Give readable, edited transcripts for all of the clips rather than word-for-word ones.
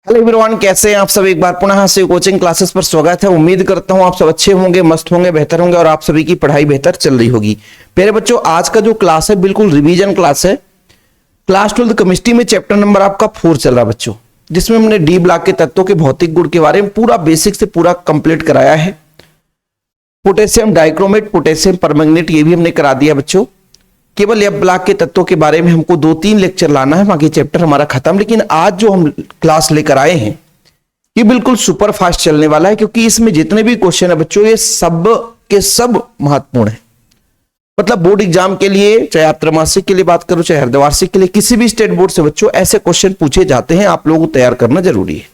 Hello everyone, कैसे हैं आप सब। एक बार पुनः से कोचिंग क्लासेस पर स्वागत है। उम्मीद करता हूं आप सब अच्छे होंगे, मस्त होंगे, बेहतर होंगे और आप सभी की पढ़ाई बेहतर चल रही होगी। प्यारे बच्चों, आज का जो क्लास है बिल्कुल रिवीजन क्लास है। क्लास 12 केमिस्ट्री में चैप्टर नंबर आपका 4 चल रहा है बच्चों, जिसमें हमने डी ब्लॉक के तत्वों के भौतिक गुण के बारे में पूरा बेसिक से पूरा कंप्लीट कराया है। पोटेशियम डाइक्रोमेट, पोटेशियम परमैंगनेट, ये भी हमने करा दिया बच्चों। केवल एफ ब्लॉक के तत्वों के बारे में हमको 2-3 लेक्चर लाना है, बाकी चैप्टर हमारा खत्म। लेकिन आज जो हम क्लास लेकर आए हैं ये बिल्कुल सुपर फास्ट चलने वाला है, क्योंकि इसमें जितने भी क्वेश्चन है बच्चों ये सब के सब महत्वपूर्ण है। मतलब बोर्ड एग्जाम के लिए, चाहे आप त्रैमासिक के लिए बात करो, चाहे अर्धवार्षिक के लिए, किसी भी स्टेट बोर्ड से बच्चों ऐसे क्वेश्चन पूछे जाते हैं। आप लोगों को तैयार करना जरूरी है।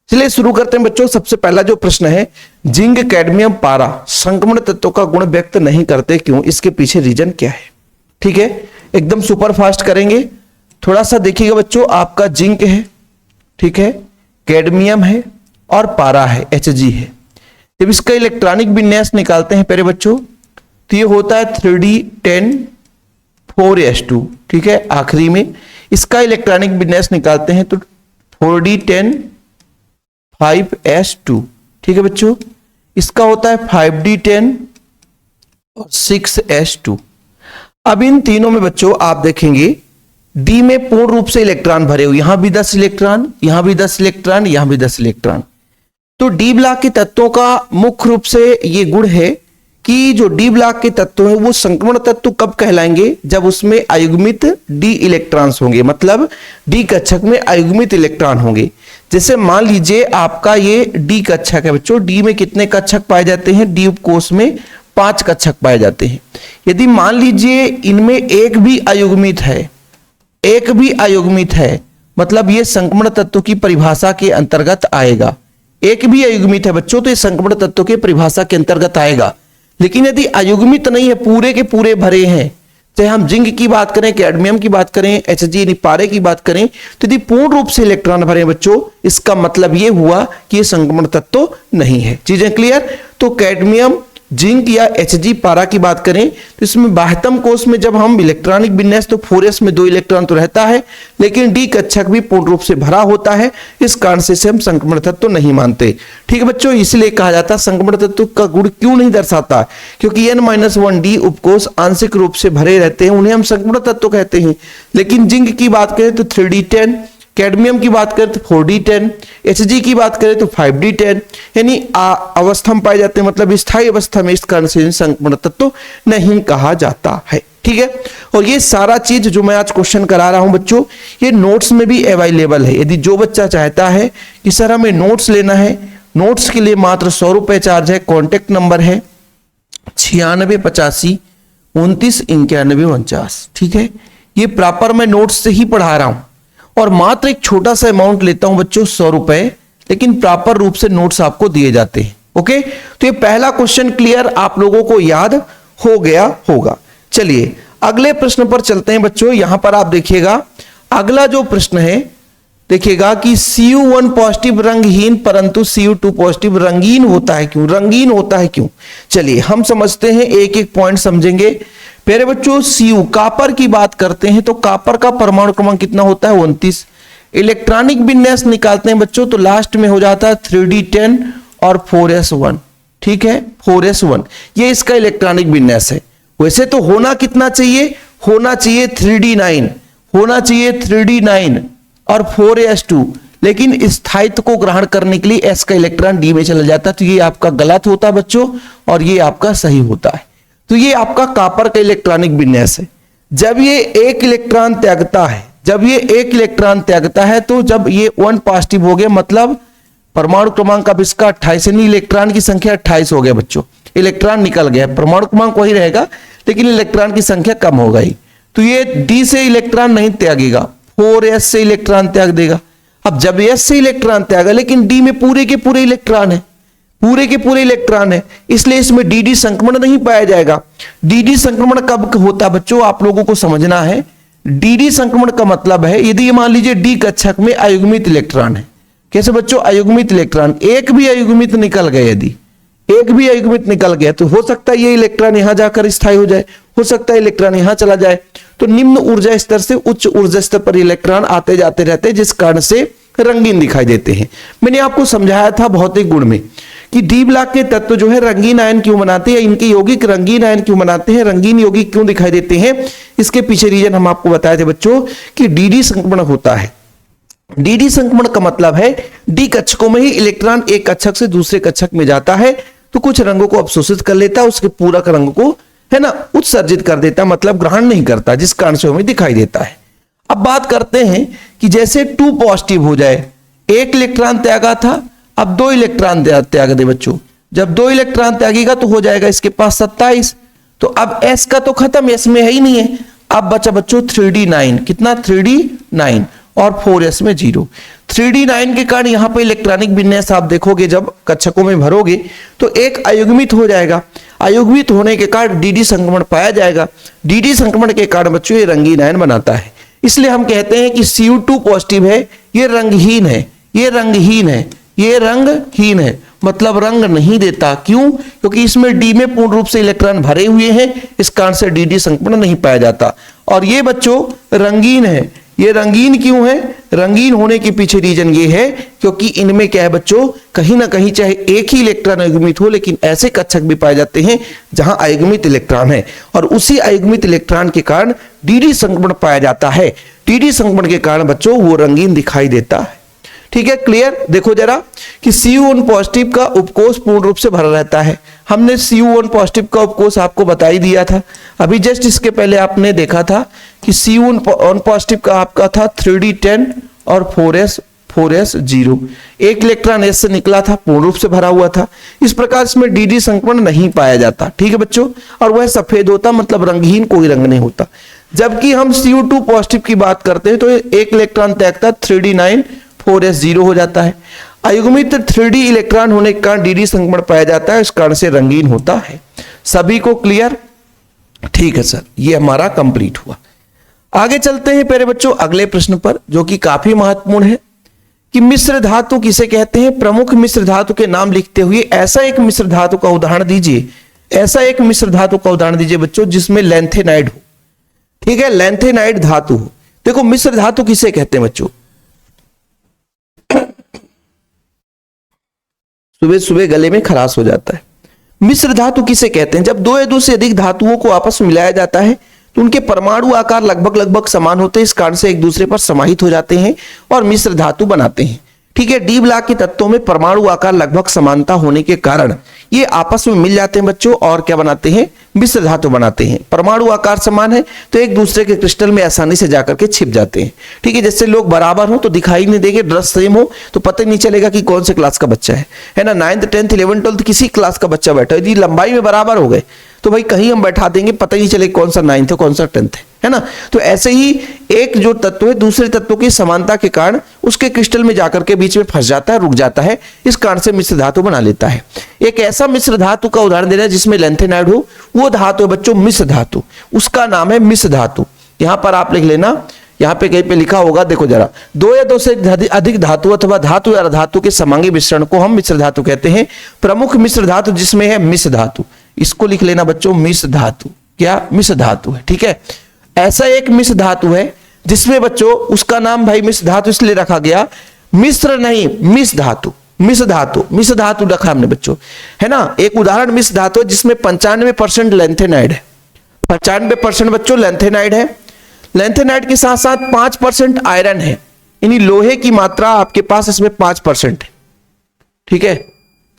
चलिए शुरू करते हैं बच्चों। सबसे पहला जो प्रश्न है, जिंक, कैडमियम, पारा संक्रमण तत्वों का गुण व्यक्त नहीं करते क्यों? इसके पीछे रीजन क्या है? ठीक है, एकदम सुपर फास्ट करेंगे। थोड़ा सा देखिएगा बच्चों, आपका जिंक है, ठीक है, कैडमियम है और पारा है, Hg है। जब इसका इलेक्ट्रॉनिक विन्यास निकालते हैं प्यारे बच्चों तो ये होता है 3d10 4s2, ठीक है। आखिरी में इसका इलेक्ट्रॉनिक विन्यास निकालते हैं तो 4d10 5s2, ठीक है बच्चों। इसका होता है 5d10 और 6s2। अब इन तीनों में बच्चों आप देखेंगे डी में पूर्ण रूप से इलेक्ट्रॉन भरे हुए, यहां भी 10 इलेक्ट्रॉन, यहां भी 10 इलेक्ट्रॉन, यहां भी 10 इलेक्ट्रॉन। तो डी ब्लॉक के तत्वों का मुख्य रूप से ये गुण है कि जो डी ब्लॉक के तत्व है वो संक्रमण तत्व कब कहलाएंगे? जब उसमें अयुग्मित डी इलेक्ट्रॉन्स होंगे, मतलब डी कक्षक में अयुग्मित इलेक्ट्रॉन होंगे। जैसे मान लीजिए आपका ये डी कक्षक है बच्चों, डी में कितने कक्षक पाए जाते हैं? डी उपकोष में 5 कक्षक पाए जाते हैं। यदि मान लीजिए इनमें एक भी अयुग्मित है, एक भी अयुग्मित है, मतलब ये संक्रमण तत्व की परिभाषा के अंतर्गत आएगा। एक भी अयुग्मित है बच्चों तो ये संक्रमण तत्व के परिभाषा के अंतर्गत आएगा। लेकिन यदि अयुग्मित नहीं है, पूरे के पूरे भरे हैं, चाहे हम जिंक की बात करें, कैडमियम की बात करें, Hg पारे की बात करें, तो यदि पूर्ण रूप से इलेक्ट्रॉन भरे बच्चों, इसका मतलब ये हुआ कि ये संक्रमण तत्व नहीं है। चीजें क्लियर? तो कैडमियम, जिंक या Hg पारा की बात करें तो इसमें बाह्यतम कोष में जब हम इलेक्ट्रॉनिक विन्यास तो 4s में 2 इलेक्ट्रॉन तो रहता है, लेकिन डी कक्षक भी पूर्ण रूप से भरा होता है। इस कारण से हम संक्रमण तत्व तो नहीं मानते। ठीक है बच्चों, इसलिए कहा जाता है संक्रमण तत्व का गुण क्यों नहीं दर्शाता? क्योंकि n-1 डी उपकोष आंशिक रूप से भरे रहते हैं, उन्हें हम संक्रमण तत्व कहते हैं। लेकिन जिंक की बात करें तो 3d10, कैडमियम की बात करें तो 4d10, Hg की बात करें तो 5d10, यानी अवस्था में पाए जाते हैं, मतलब स्थायी अवस्था में। इस कारण से संक्रमण तत्व नहीं कहा जाता है। ठीक है, और ये सारा चीज जो मैं आज क्वेश्चन करा रहा हूं बच्चों, ये नोट्स में भी अवेलेबल है। यदि जो बच्चा चाहता है कि सर हमें नोट्स लेना है, नोट्स के लिए मात्र 100 रुपए चार्ज है। कॉन्टेक्ट नंबर है 9685 29 91 49। ठीक है, ये प्रॉपर मैं नोट्स से ही पढ़ा रहा हूं और मात्र एक छोटा सा अमाउंट लेता हूं बच्चों, 100 रुपए, लेकिन प्रॉपर रूप से नोट्स आपको दिए जाते हैं। ओके, तो ये पहला क्वेश्चन क्लियर आप लोगों को याद हो गया होगा। चलिए अगले प्रश्न पर चलते हैं बच्चों। यहां पर आप देखिएगा, अगला जो प्रश्न है देखिएगा कि Cu1 पॉजिटिव रंगहीन परंतु Cu2 पॉजिटिव रंगीन होता है क्यों? रंगीन होता है क्यों? चलिए हम समझते हैं, एक एक पॉइंट समझेंगे। प्यारे बच्चों, Cu कॉपर की बात करते हैं तो कॉपर का परमाणु क्रमांक कितना होता है? 29। इलेक्ट्रॉनिक विन्यास निकालते हैं बच्चों तो लास्ट में हो जाता है 3d10 और 4s1। ठीक है, 4s1 ये इसका इलेक्ट्रॉनिक विन्यास है। वैसे तो होना कितना चाहिए? होना चाहिए 3d9, होना चाहिए 3d9 और 4s2, लेकिन स्थायित्व को ग्रहण करने के लिए s का इलेक्ट्रॉन d में चला जाता है, तो ये आपका गलत होता है बच्चों और ये आपका सही होता है। तो ये आपका कॉपर का इलेक्ट्रॉनिक विन्यास है। जब ये एक इलेक्ट्रॉन त्यागता है, जब ये एक इलेक्ट्रॉन त्यागता है तो जब ये 1 पॉजिटिव हो गया, मतलब परमाणु क्रमांक अब इसका 28, यानी इलेक्ट्रॉन की संख्या 28 हो गया बच्चों। इलेक्ट्रॉन निकल गया, परमाणु क्रमांक वही रहेगा लेकिन इलेक्ट्रॉन की संख्या कम हो गई। तो ये डी से इलेक्ट्रॉन नहीं त्यागेगा, 4s से इलेक्ट्रॉन त्याग देगा। अब जब s से इलेक्ट्रॉन त्यागा, लेकिन डी में पूरे के पूरे इलेक्ट्रॉन है, पूरे के पूरे इलेक्ट्रॉन है, इसलिए इसमें डी संक्रमण नहीं पाया जाएगा। डी संक्रमण कब होता है बच्चों? आप लोगों को समझना है। डी संक्रमण का मतलब है यदि मान लीजिए डी कक्षक में अयुग्मित इलेक्ट्रॉन है। कैसे बच्चों? अयुग्मित इलेक्ट्रॉन, एक भी अयुग्मित निकल गए, यदि एक भी अयुग्मित निकल गया तो हो सकता है ये इलेक्ट्रॉन यहां जाकर स्थायी हो जाए, हो सकता है इलेक्ट्रॉन यहां चला जाए। तो निम्न ऊर्जा स्तर से उच्च ऊर्जा स्तर पर इलेक्ट्रॉन आते जाते रहते हैं, जिस कारण से रंगीन दिखाई देते हैं। मैंने आपको समझाया था भौतिक गुण में कि डी ब्लॉक के तत्व जो है रंगीन आयन क्यों बनाते हैं, इनके यौगिक रंगीन आयन क्यों बनाते हैं, रंगीन यौगिक क्यों दिखाई देते हैं, इसके पीछे रीजन हम आपको बताए थे बच्चों कि डी संक्रमण होता है। डी संक्रमण का मतलब है डी कक्षकों में ही इलेक्ट्रॉन एक कक्षक से दूसरे कक्षक में जाता है तो कुछ रंगों को अवशोषित कर लेता है, उसके पूरक रंग को है ना उत्सर्जित कर देता, मतलब ग्रहण नहीं करता, जिस कारण से हमें दिखाई देता है। अब बात करते हैं कि जैसे 2 पॉजिटिव हो जाए, एक इलेक्ट्रॉन त्यागा था, अब 2 इलेक्ट्रॉन त्याग दे बच्चों, जब 2 इलेक्ट्रॉन त्यागेगा तो हो जाएगा इसके पास 27। तो अब s का तो खत्म, s में है ही नहीं है। अब बचा बच्चों 3d9, कितना 3d9 और 4s में 0। 3d9 के कारण यहां पर इलेक्ट्रॉनिक विन्यास आप देखोगे जब कक्षकों में भरोगे तो एक अयुग्मित हो जाएगा, अयुग्मित होने के कारण डी संक्रमण पाया जाएगा। डी संक्रमण के कारण बच्चों ये रंगीन आयन बनाता है। इसलिए हम कहते हैं कि Cu2 पॉजिटिव है, ये रंगहीन है, ये रंगहीन है, ये रंगहीन है, मतलब रंग नहीं देता। क्यों? क्योंकि इसमें डी में पूर्ण रूप से इलेक्ट्रॉन भरे हुए हैं, इस कारण से डी संक्रमण नहीं पाया जाता। और ये बच्चों रंगीन है, ये रंगीन क्यों है? रंगीन होने के पीछे रीजन ये है क्योंकि इनमें क्या है बच्चों, कहीं ना कहीं चाहे एक ही इलेक्ट्रॉन अयुग्मित हो लेकिन ऐसे कक्षक भी पाए जाते हैं जहां अयुग्मित इलेक्ट्रॉन है और उसी अयुग्मित इलेक्ट्रॉन के कारण डी संक्रमण पाया जाता है। डी संक्रमण के कारण बच्चों वो रंगीन दिखाई देता है। ठीक है, क्लियर? देखो जरा कि Cu1 पॉजिटिव का उपकोष पूर्ण रूप से भरा रहता है। हमने Cu1 पॉजिटिव का उपकोष आपको बता ही दिया था, अभी जस्ट इसके पहले आपने देखा था कि Cu1 पॉजिटिव का आपका था 3d10 और 4s 0, एक इलेक्ट्रॉन s से निकला था, पूर्ण रूप से भरा हुआ था। इस प्रकार इसमें डी संक्रमण नहीं पाया जाता। ठीक है बच्चों, और वह सफेद होता, मतलब रंगहीन, कोई रंग नहीं होता। जबकि हम Cu2 पॉजिटिव की बात करते हैं तो एक इलेक्ट्रॉन त्यागता 3d9 4s 0 हो जाता है। अयुग्मित 3d इलेक्ट्रॉन होने के कारण डी संक्रमण पाया जाता है, इस कारण से रंगीन होता है। सभी को क्लियर? ठीक है सर, ये हमारा कंप्लीट हुआ। आगे चलते हैं प्यारे बच्चों अगले प्रश्न पर, जो कि काफी महत्वपूर्ण है कि मिश्र धातु किसे कहते हैं। प्रमुख मिश्र धातु के नाम लिखते हुए ऐसा एक मिश्र धातु का उदाहरण दीजिए, ऐसा एक मिश्र धातु का उदाहरण दीजिए बच्चों जिसमें लैंथेनाइड हो। ठीक है, लैंथेनाइड धातु हो। देखो मिश्र धातु किसे कहते हैं बच्चों, सुबह सुबह गले में खराश हो जाता है। मिश्र धातु किसे कहते हैं? जब 2 या 2 से अधिक धातुओं को आपस में मिलाया जाता है तो उनके परमाणु आकार लगभग समान होते हैं, इस कारण से एक दूसरे पर समाहित हो जाते हैं और मिश्र धातु बनाते हैं। ठीक है, डी ब्लॉक के तत्वों में परमाणु आकार लगभग समानता होने के कारण ये आपस में मिल जाते हैं बच्चों और क्या बनाते हैं, मिश्र धातु बनाते हैं। परमाणु आकार समान है तो एक दूसरे के क्रिस्टल में आसानी से जाकर के छिप जाते हैं। ठीक है, जैसे लोग बराबर हो तो दिखाई नहीं देंगे, ड्रेस सेम हो तो पता नहीं चलेगा कि कौन से क्लास का बच्चा है ना। 9th 10th 11th 12th किसी क्लास का बच्चा बैठा है, यदि लंबाई में बराबर हो गए तो भाई कहीं हम बैठा देंगे, पता ही नहीं चलेगा कौन सा 9th है कौन सा 10th है ना। तो ऐसे ही एक जो तत्व है दूसरे तत्व की समानता के कारण उसके क्रिस्टल में जाकर के बीच में फंस जाता है, रुक जाता है, इस कारण से मिश्र धातु बना लेता है। एक ऐसा मिश्र धातु का उदाहरण देना जिसमें लैंथेनाइड हो, वो धातु है बच्चों मिश्र धातु, उसका नाम है मिश्र धातु। यहां पर आप लिख लेना, यहां पे कहीं पे लिखा होगा, देखो जरा, 2 या 2 से अधिक धातु अथवा धातु या धातु के समांगी मिश्रण को हम मिश्र धातु कहते हैं। प्रमुख मिश्र धातु जिसमें है मिश्र धातु, इसको लिख लेना बच्चों मिश्र धातु। क्या? मिश्र धातु है। ठीक है, ऐसा एक मिश्र धातु है जिसमें बच्चों उसका नाम भाई मिश्र धातु इसलिए रखा गया, मिश्र नहीं मिश्र धातु, मिश्र धातु रखा हमने बच्चों, है ना। एक उदाहरण मिश्र धातु है जिसमें 95% लैंथेनाइड है, 95% बच्चों लैंथेनाइड है। लैंथेनाइड के साथ साथ 5% आयरन है, यानी लोहे की मात्रा आपके पास इसमें 5% है। ठीक है,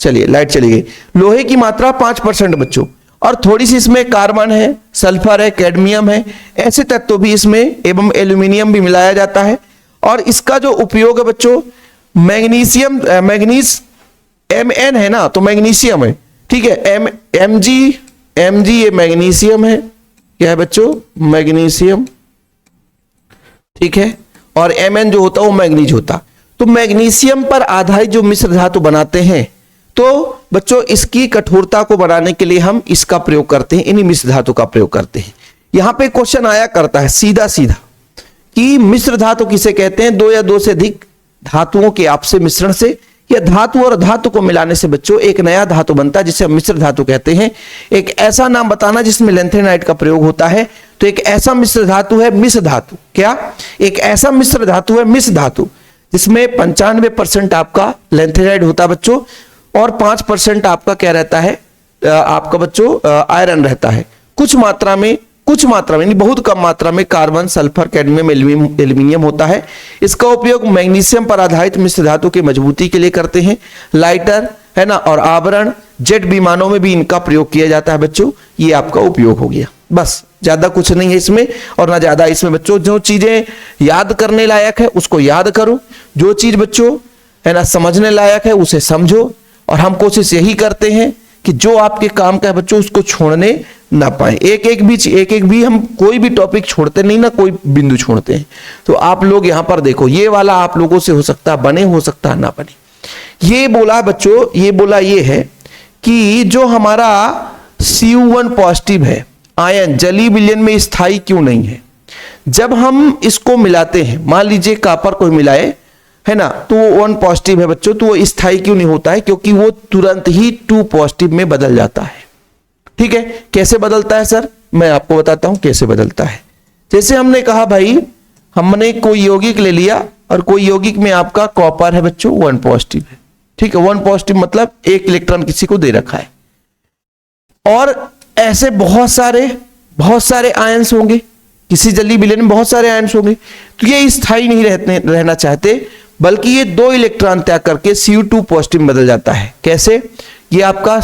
चलिए लाइट चली गई। लोहे की मात्रा 5% बच्चों, और थोड़ी सी इसमें कार्बन है, सल्फर है, कैडमियम है, ऐसे तत्व भी इसमें एवं एल्यूमिनियम भी मिलाया जाता है। और इसका जो उपयोग है बच्चों मैग्नीशियम, मैग्नीज Mn है ना, तो मैग्नीशियम है। ठीक है, Mg ये मैग्नीशियम है, क्या है बच्चों, मैग्नीशियम। ठीक है, और Mn जो होता है वो मैग्नीज होता। तो मैग्नीशियम पर आधारित जो मिश्र धातु बनाते हैं तो बच्चों इसकी कठोरता को बढ़ाने के लिए हम इसका प्रयोग करते हैं, इन्हीं मिश्र धातु का प्रयोग करते हैं। यहां पे क्वेश्चन आया करता है सीधा सीधा कि मिश्र धातु किसे कहते हैं? 2 या 2 से अधिक धातुओं के आपसे मिश्रण से या धातु और धातु को मिलाने से बच्चों एक नया धातु बनता है जिसे हम मिश्र धातु कहते हैं। एक ऐसा नाम बताना जिसमें लैंथेनाइड का प्रयोग होता है, तो एक ऐसा मिश्र धातु है मिश्र धातु। क्या? एक ऐसा मिश्र धातु है मिश्र धातु जिसमें 95% आपका लेंथेनाइड होता है बच्चों, और 5% आपका क्या रहता है, आपका बच्चों आयरन रहता है। कुछ मात्रा में नहीं, बहुत कम मात्रा में कार्बन, सल्फर, कैडमियम, एल्यूमिनियम होता है। इसका उपयोग मैग्नीशियम पर आधारित मिश्र धातु की मजबूती के लिए करते हैं। लाइटर है ना, और आवरण, जेट विमानों में भी इनका प्रयोग किया जाता है बच्चों। ये आपका उपयोग हो गया, बस ज्यादा कुछ नहीं है इसमें, और ना ज्यादा इसमें बच्चों। जो चीजें याद करने लायक है उसको याद करो, जो चीज बच्चों है ना समझने लायक है उसे समझो, और हम कोशिश यही करते हैं कि जो आपके काम का है बच्चों उसको छोड़ने ना पाए। एक एक भी हम कोई भी टॉपिक छोड़ते नहीं ना, कोई बिंदु छोड़ते हैं। तो आप लोग यहां पर देखो, ये वाला आप लोगों से हो सकता है बने, हो सकता है ना बने। ये बोला बच्चों, ये बोला ये है कि जो हमारा Cu1 पॉजिटिव है आयन जलीय विलयन में स्थायी क्यों नहीं है। जब हम इसको मिलाते हैं, मान लीजिए कॉपर को मिलाए है ना, तो वो 1 पॉजिटिव है बच्चों, तो वो स्थायी क्यों नहीं होता है, क्योंकि वो तुरंत ही 2 पॉजिटिव में बदल जाता है। ठीक है, कैसे बदलता है सर, मैं आपको बताता हूं कैसे बदलता है। जैसे हमने कहा भाई, हमने कोई यौगिक ले लिया और कोई यौगिक में आपका कॉपर है बच्चों 1 पॉजिटिव है। ठीक है, 1 पॉजिटिव मतलब 1 इलेक्ट्रॉन किसी को दे रखा है, और ऐसे बहुत सारे आयंस होंगे, किसी जलीय विलयन में बहुत सारे आयंस होंगे। तो ये स्थायी नहीं रहना चाहते, बल्कि ये 2 इलेक्ट्रॉन त्याग करके Cu2 पॉजिटिव में बदल जाता है। कैसे, ये आपका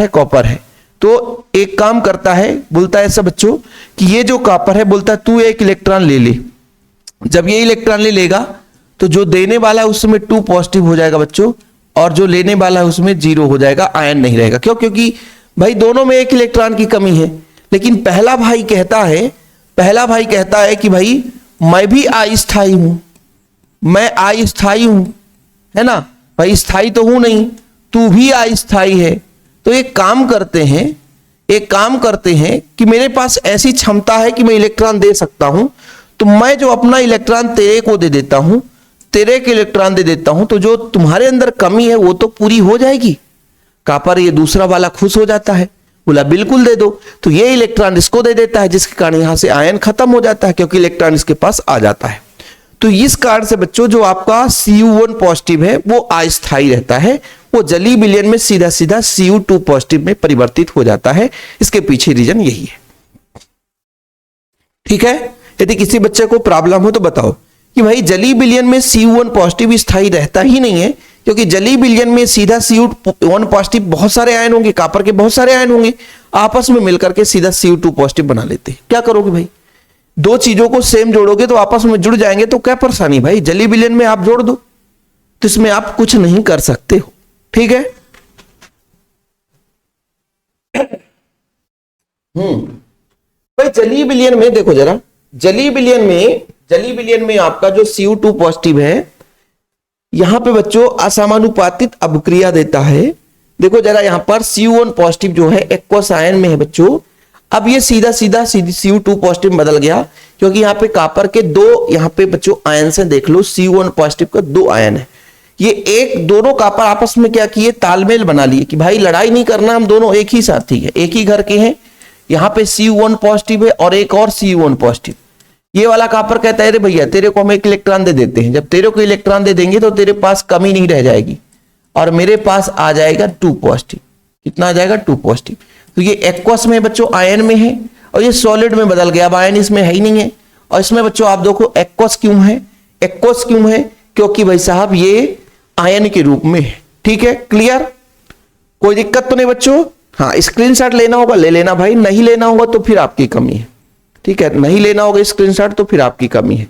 कॉपर है, तो एक काम करता है, बोलता है ऐसा बच्चों कि ये जो कॉपर है बोलता है तू 1 इलेक्ट्रॉन ले ले। जब ये इलेक्ट्रॉन ले लेगा तो जो देने वाला है उसमें 2 पॉजिटिव हो जाएगा बच्चों, और जो लेने वाला है उसमें 0 हो जाएगा, आयन नहीं रहेगा। क्यों, क्योंकि भाई दोनों में 1 इलेक्ट्रॉन की कमी है। लेकिन पहला भाई कहता है कि भाई मैं भी अस्थायी हूं, मैं अस्थायी हूं, है ना भाई, स्थायी तो हूं नहीं, तू भी अस्थायी है। तो एक काम करते हैं कि मेरे पास ऐसी क्षमता है कि मैं इलेक्ट्रॉन दे सकता हूं, तो मैं जो अपना इलेक्ट्रॉन तेरे को दे देता हूं, तेरे के इलेक्ट्रॉन दे देता हूं, तो जो तुम्हारे अंदर कमी है वो तो पूरी हो जाएगी। कॉपर ये दूसरा वाला खुश हो जाता है, बोला बिल्कुल दे दो, तो ये इलेक्ट्रॉन इसको दे देता है, जिसके कारण यहां से आयन खत्म हो जाता है, क्योंकि इलेक्ट्रॉन इसके पास आ जाता है। तो इस कारण से बच्चों जो आपका Cu1 पॉजिटिव है वो अस्थायी रहता है, वो जलीय विलयन में सीधा Cu2 पॉजिटिव में परिवर्तित हो जाता है। इसके पीछे रीजन यही है। ठीक है, यदि किसी बच्चे को प्रॉब्लम हो तो बताओ कि भाई जलीय विलयन में Cu1 पॉजिटिव स्थायी रहता ही नहीं है, क्योंकि जलीय विलयन में सीधा Cu1 पॉजिटिव बहुत सारे आयन होंगे, कॉपर के बहुत सारे आयन होंगे, आपस में मिलकर के सीधा Cu2 पॉजिटिव बना लेते हैं। क्या करोगे भाई, 2 चीजों को सेम जोड़ोगे तो आपस में जुड़ जाएंगे, तो क्या परेशानी भाई, जलीय विलयन में आप जोड़ दो, तो इसमें आप कुछ नहीं कर सकते हो। ठीक है, भाई जलीय विलयन में देखो जरा, जलीय विलयन में आपका जो Cu2 पॉजिटिव है, यहां पे बच्चों असमानुपातित अभिक्रिया देता है। देखो जरा, यहां पर Cu1 पॉजिटिव जो है एक्वस आयन में है बच्चों, अब ये सीधा Cu2 पॉजिटिव बदल गया, क्योंकि यहाँ पे कॉपर के 2 यहाँ पे बच्चों आयन से देख लो, Cu1 पॉजिटिव का 2 आयन है। ये दोनों कॉपर आपस में क्या किए, तालमेल बना लिए कि भाई लड़ाई नहीं करना, हम दोनों एक ही साथी है, एक ही घर के हैं। यहाँ पे Cu1 पॉजिटिव है और एक और Cu1 पॉजिटिव। ये वाला कॉपर कहता है अरे भैया तेरे को हम 1 इलेक्ट्रॉन दे देते हैं, जब तेरे को इलेक्ट्रॉन दे देंगे तो तेरे पास कमी नहीं रह जाएगी, और मेरे पास आ जाएगा 2 पॉजिटिव। कितना आ जाएगा, 2 पॉजिटिव। तो ये एक्वस में बच्चों आयन में है, और ये सॉलिड में बदल गया, अब आयन इसमें है ही नहीं है। और इसमें बच्चों आप देखो एक्वस क्यों है, क्योंकि भाई साहब ये आयन के रूप में है। ठीक है, क्लियर, कोई दिक्कत तो नहीं बच्चों। हाँ, स्क्रीनशॉट लेना होगा ले लेना भाई, नहीं लेना होगा तो फिर आपकी कमी है। ठीक है, नहीं लेना होगा स्क्रीनशॉट तो फिर आपकी कमी है।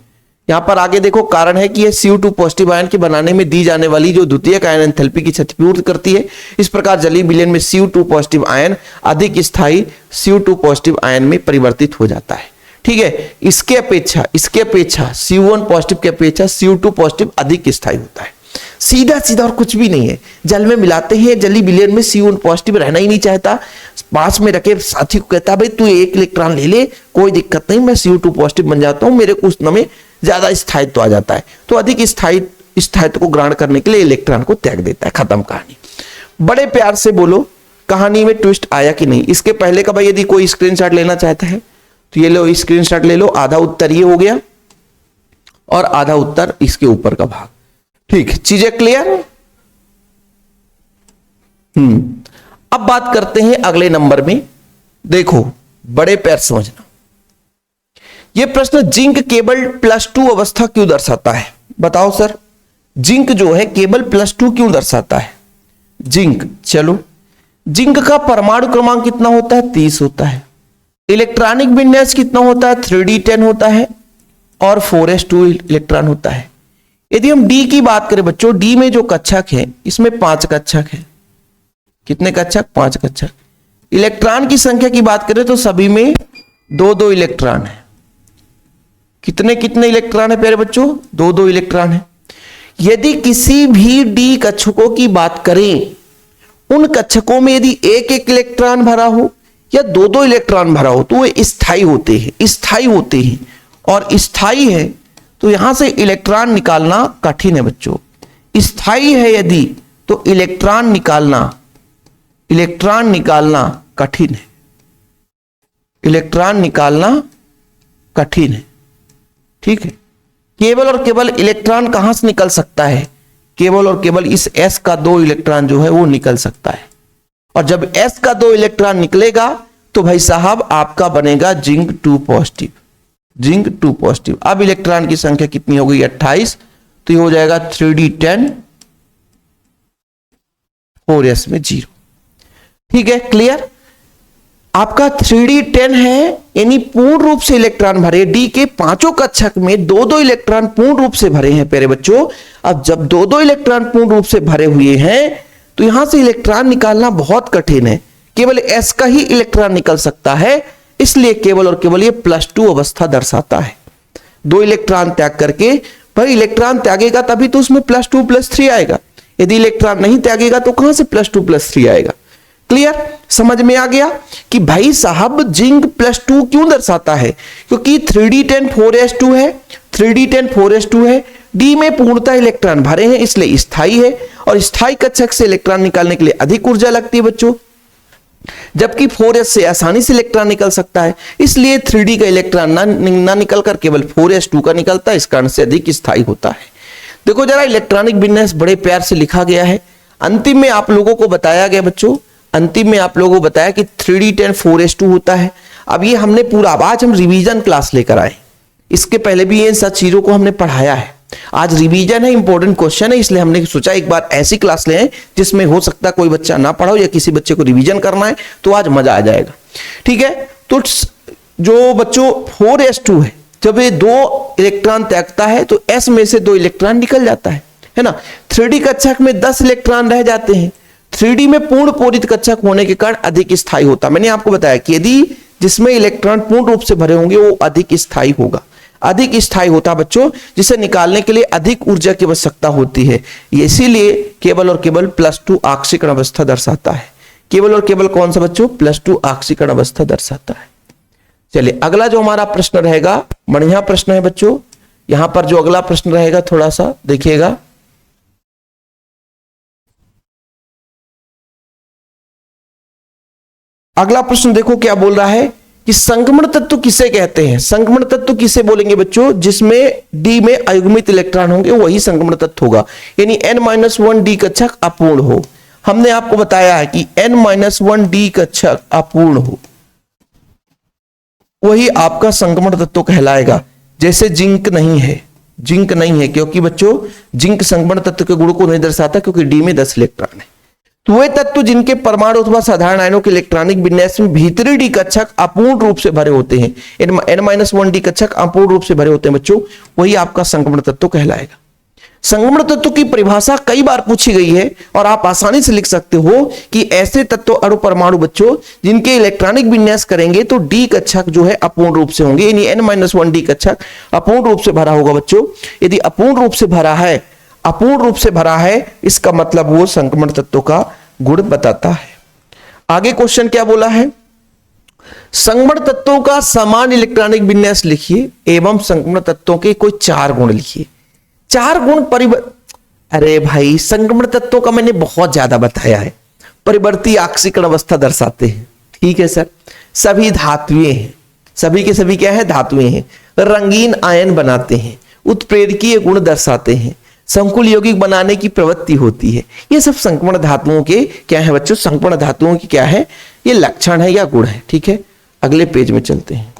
यहां पर आगे देखो, कारण है कि यह Cu2 पॉजिटिव आयन के बनाने में दी जाने वाली जो द्वितीयक आयन एंथैल्पी की क्षतिपूर्ति करती है। इस प्रकार जलीय विलयन में Cu2 पॉजिटिव आयन अधिक स्थायी Cu2 पॉजिटिव आयन में परिवर्तित हो जाता है। ठीक है, इसके अपेक्षा Cu1 पॉजिटिव की अपेक्षा Cu2 पॉजिटिव अधिक स्थायी होता है। सीधा और कुछ भी नहीं है। जल में मिलाते हैं, जलीय विलयन में Cu1 पॉजिटिव रहना ही नहीं चाहता, पास में रखे साथी को कहता भाई तू 1 इलेक्ट्रॉन ले ले, कोई दिक्कत नहीं, मैं Cu2 पॉजिटिव बन जाता हूं, मेरे को उस में ज्यादा स्थायित्व आ जाता है, तो अधिक स्थायित्व को ग्रहण करने के लिए इलेक्ट्रॉन को त्याग देता है। खत्म कहानी। बड़े प्यार से बोलो कहानी में ट्विस्ट आया कि नहीं। इसके पहले का भाई यदि कोई स्क्रीनशॉट लेना चाहता है तो ये लो, स्क्रीनशॉट ले लो। आधा उत्तर ये हो गया और आधा उत्तर इसके ऊपर का भाग। ठीक, चीजें क्लियर। अब बात करते हैं अगले नंबर में। देखो बड़े पैर समझना, यह प्रश्न जिंक केवल +2 अवस्था क्यों दर्शाता है? बताओ सर, जिंक जो है केवल +2 क्यों दर्शाता है? जिंक, चलो जिंक का परमाणु क्रमांक कितना होता है? 30 होता है। इलेक्ट्रॉनिक विन्यास कितना होता है? 3d10 होता है और 4s2 इलेक्ट्रॉन होता है। यदि हम डी की बात करें बच्चों, डी में जो कक्षक है इसमें 5 कक्षक है। कितने कक्षक? 5 कक्षक। इलेक्ट्रॉन की संख्या की बात करें तो सभी में 2-2 इलेक्ट्रॉन है। कितने कितने इलेक्ट्रॉन है प्यारे बच्चों? 2-2 इलेक्ट्रॉन है। यदि किसी भी डी कक्षकों की बात करें, उन कक्षकों में यदि एक इलेक्ट्रॉन भरा हो या 2-2 इलेक्ट्रॉन भरा हो तो वे स्थायी होते हैं, स्थायी होते हैं। और स्थायी है तो यहां से इलेक्ट्रॉन निकालना कठिन है बच्चों। स्थायी है यदि तो इलेक्ट्रॉन निकालना कठिन है, इलेक्ट्रॉन निकालना कठिन है। ठीक है, केवल और केवल इलेक्ट्रॉन कहां से निकल सकता है? केवल और केवल इस s का 2 इलेक्ट्रॉन जो है वो निकल सकता है। और जब s का 2 इलेक्ट्रॉन निकलेगा तो भाई साहब आपका बनेगा जिंक 2 पॉजिटिव, जिंक 2 पॉजिटिव। अब इलेक्ट्रॉन की संख्या कितनी हो गई? 28, तो ये हो जाएगा 3d10 4s में 0। ठीक है, क्लियर। आपका 3d10 है यानी पूर्ण रूप से इलेक्ट्रॉन भरे, डी के 5 कक्षक में 2-2 इलेक्ट्रॉन पूर्ण रूप से भरे हैं प्यारे बच्चों। अब जब 2-2 इलेक्ट्रॉन पूर्ण रूप से भरे हुए हैं तो यहां से इलेक्ट्रॉन निकालना बहुत कठिन है, केवल s का ही इलेक्ट्रॉन निकल सकता है। इसलिए केवल और केवल ये +2 अवस्था दर्शाता है। 2 इलेक्ट्रॉन त्याग करके, भाई इलेक्ट्रॉन त्यागेगा तभी तो उसमें +2 +3 आएगा। यदि इलेक्ट्रॉन नहीं त्यागेगा तो कहां से +2 +3 आएगा? क्लियर, समझ में आ गया कि भाई साहब जिंक +2 क्यों दर्शाता है? क्योंकि 3d10 4s2 है, 3d10 4s2 है, डी में पूर्णतः इलेक्ट्रॉन भरे हैं इसलिए स्थायी है। और स्थायी कक्षक से इलेक्ट्रॉन निकालने के लिए अधिक ऊर्जा लगती है बच्चों, जबकि 4s से आसानी से इलेक्ट्रॉन निकल सकता है। इसलिए 3d का इलेक्ट्रॉन ना निकलकर केवल 4s2 का निकलता है, इस कारण से अधिक स्थायी होता है। देखो जरा इलेक्ट्रॉनिक विन्यास बड़े प्यार से लिखा गया है। अंतिम में आप लोगों को बताया गया बच्चों, अंतिम में आप लोगों को बताया कि 3d10 4s2 होता है। अब ये हमने पूरा, आज हम रिवीजन क्लास लेकर आए, इसके पहले भी इन सब चीजों को हमने पढ़ाया है। आज रिवीजन है, इंपॉर्टेंट क्वेश्चन है, इसलिए हमने सोचा एक बार ऐसी क्लास लें जिसमें हो सकता है कोई बच्चा ना पढ़ा हो या किसी बच्चे को रिवीजन करना है, तो आज मजा आ जाएगा। ठीक है, तो जो बच्चों 4s2 है, जब ये 2 इलेक्ट्रॉन त्यागता है तो s में से 2 इलेक्ट्रॉन निकल जाता है ना। 3d कक्षक में 10 इलेक्ट्रॉन रह जाते हैं। 3d में पूर्ण पूरित कक्षक होने के कारण अधिक स्थायी होता। मैंने आपको बताया कि यदि जिसमें इलेक्ट्रॉन पूर्ण रूप से भरे होंगे वो अधिक स्थायी होगा, अधिक स्थायी होता बच्चों, जिसे निकालने के लिए अधिक ऊर्जा की आवश्यकता होती है। इसीलिए केवल और केवल +2 आक्सीकरण अवस्था दर्शाता है। केवल और केवल कौन सा बच्चों? +2 आक्सीकरण अवस्था दर्शाता है। चलिए अगला जो हमारा प्रश्न रहेगा, बढ़िया प्रश्न है बच्चों। यहां पर जो अगला प्रश्न रहेगा थोड़ा सा देखिएगा। अगला प्रश्न देखो क्या बोल रहा है कि संक्रमण तत्व किसे कहते हैं? संक्रमण तत्व किसे बोलेंगे बच्चों? जिसमें डी में अयुग्मित इलेक्ट्रॉन होंगे वही संक्रमण तत्व होगा, यानी n-1 डी कक्षक अपूर्ण हो। हमने आपको बताया है कि n-1 डी कक्षक अपूर्ण हो वही आपका संक्रमण तत्व कहलाएगा। जैसे जिंक नहीं है, जिंक नहीं है क्योंकि बच्चों जिंक संक्रमण तत्व के गुण को नहीं दर्शाता, क्योंकि डी में 10 इलेक्ट्रॉन है। तो वे तत्व जिनके परमाणु अथवा साधारण आयनों के इलेक्ट्रॉनिक विन्यास में भीतरी डी कक्षक अपूर्ण रूप से भरे होते हैं, n-1 डी कक्षक अपूर्ण रूप से भरे होते हैं बच्चों, वही आपका संक्रमण तत्व कहलाएगा। संक्रमण तत्व की परिभाषा कई बार पूछी गई है और आप आसानी से लिख सकते हो कि ऐसे तत्व अणु परमाणु बच्चों जिनके इलेक्ट्रॉनिक विन्यास करेंगे तो डी कक्षक जो है अपूर्ण रूप से होंगे, यानी n-1 डी कक्षक अपूर्ण रूप से भरा होगा बच्चों। यदि अपूर्ण रूप से भरा है, अपूर्ण रूप से भरा है, इसका मतलब वो संक्रमण तत्व का गुण बताता है। आगे क्वेश्चन क्या बोला है? संक्रमण तत्वों का समान इलेक्ट्रॉनिक विन्यास लिखिए एवं संक्रमण तत्वों के कोई 4 गुण लिखिए। 4 गुण अरे भाई संक्रमण तत्वों का मैंने बहुत ज्यादा बताया है। परिवर्ती आक्सीकरण अवस्था दर्शाते हैं, ठीक है सर। सभी धातुएं हैं, सभी के सभी क्या है? धातुएं हैं। रंगीन आयन बनाते हैं, उत्प्रेरकीय गुण दर्शाते हैं, संकुल यौगिक बनाने की प्रवृत्ति होती है। ये सब संक्रमण धातुओं के क्या है बच्चों, संक्रमण धातुओं की क्या है, ये लक्षण है या गुण है। ठीक है, अगले पेज में चलते हैं,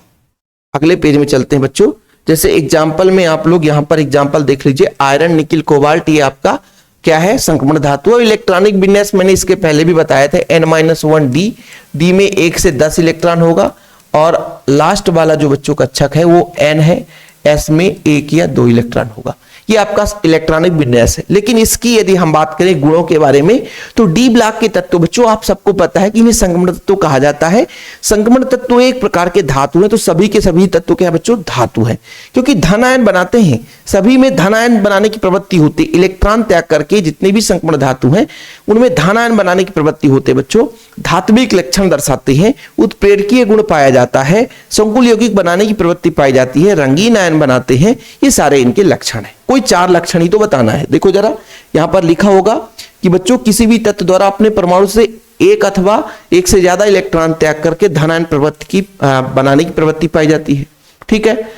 अगले पेज में चलते हैं बच्चों। जैसे एग्जाम्पल में आप लोग यहां पर एग्जाम्पल देख लीजिए, आयरन, निकिल, कोबाल्ट, ये आपका क्या है, संक्रमण धातु। और इलेक्ट्रॉनिक विन्यास मैंने इसके पहले भी बताया था, n-1 डी, डी में 1 से 10 इलेक्ट्रॉन होगा, और लास्ट वाला जो बच्चों कक्षक है वो n है, s में 1 या 2 इलेक्ट्रॉन होगा। ये आपका इलेक्ट्रॉनिक विन्यास है। लेकिन इसकी यदि हम बात करें गुणों के बारे में, तो डी ब्लॉक के तत्व बच्चों आप सबको पता है कि इन्हें संक्रमण तत्व कहा जाता है। संक्रमण तत्व एक प्रकार के धातु हैं, तो सभी के सभी तत्व क्या है बच्चों, धातु है, क्योंकि धन आयन बनाते हैं, सभी में धन आयन बनाने की प्रवृत्ति होती है। इलेक्ट्रॉन त्याग करके जितने भी संक्रमण धातु हैं उनमें धन आयन बनाने की प्रवृत्ति होती है बच्चों, धात्विक लक्षण दर्शाते हैं, उत्प्रेरकीय गुण पाया जाता है, संकुल यौगिक बनाने की प्रवृत्ति पाई जाती है, रंगीन आयन बनाते हैं, ये सारे इनके लक्षण है। कोई 4 लक्षण ही तो बताना है। देखो जरा यहां पर लिखा होगा कि बच्चों किसी भी तत्व द्वारा अपने परमाणु से एक अथवा एक से ज्यादा इलेक्ट्रॉन त्याग करके धन आयन प्रवृत्ति की बनाने की प्रवृत्ति पाई जाती है। ठीक है,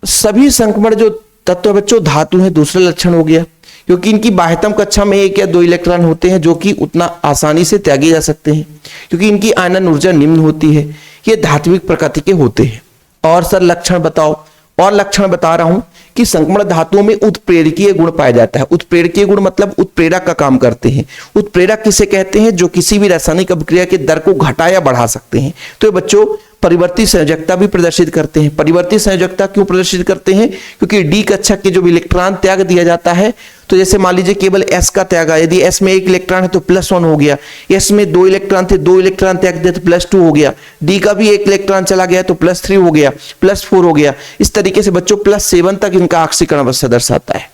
सभी संक्रमण जो तत्व बच्चों धातु है, दूसरा लक्षण हो गया, क्योंकि इनकी बाह्यतम कक्षा में 1 या 2 इलेक्ट्रॉन होते हैं जो कि उतना आसानी से त्यागे जा सकते हैं, क्योंकि इनकी आयनन ऊर्जा निम्न होती है, ये धात्विक प्रकृति के होते हैं। और सर लक्षण बताओ, और लक्षण बता रहा हूं कि संक्रमण धातुओं में उत्प्रेरकीय गुण पाया जाता है। उत्प्रेरकीय गुण मतलब उत्प्रेरक का काम करते हैं। उत्प्रेरक किसे कहते हैं, जो किसी भी रासायनिक अभिक्रिया के दर को घटा या बढ़ा सकते हैं। तो ये बच्चों परिवर्ती संयोजकता भी प्रदर्शित करते हैं। परिवर्ती संयोजकता क्यों प्रदर्शित करते हैं, क्योंकि डी कक्षक के जो इलेक्ट्रॉन त्याग दिया जाता है, तो जैसे मान लीजिए केवल s का त्याग, यदि s में 1 इलेक्ट्रॉन है तो +1 हो गया, s में 2 इलेक्ट्रॉन थे, 2 इलेक्ट्रॉन त्याग दिया तो +2 हो गया, d का भी 1 इलेक्ट्रॉन चला गया तो +3 हो गया, +4 हो गया। इस तरीके से बच्चों +7 तक इनका ऑक्सीकरण अवस्था दर्शाता है।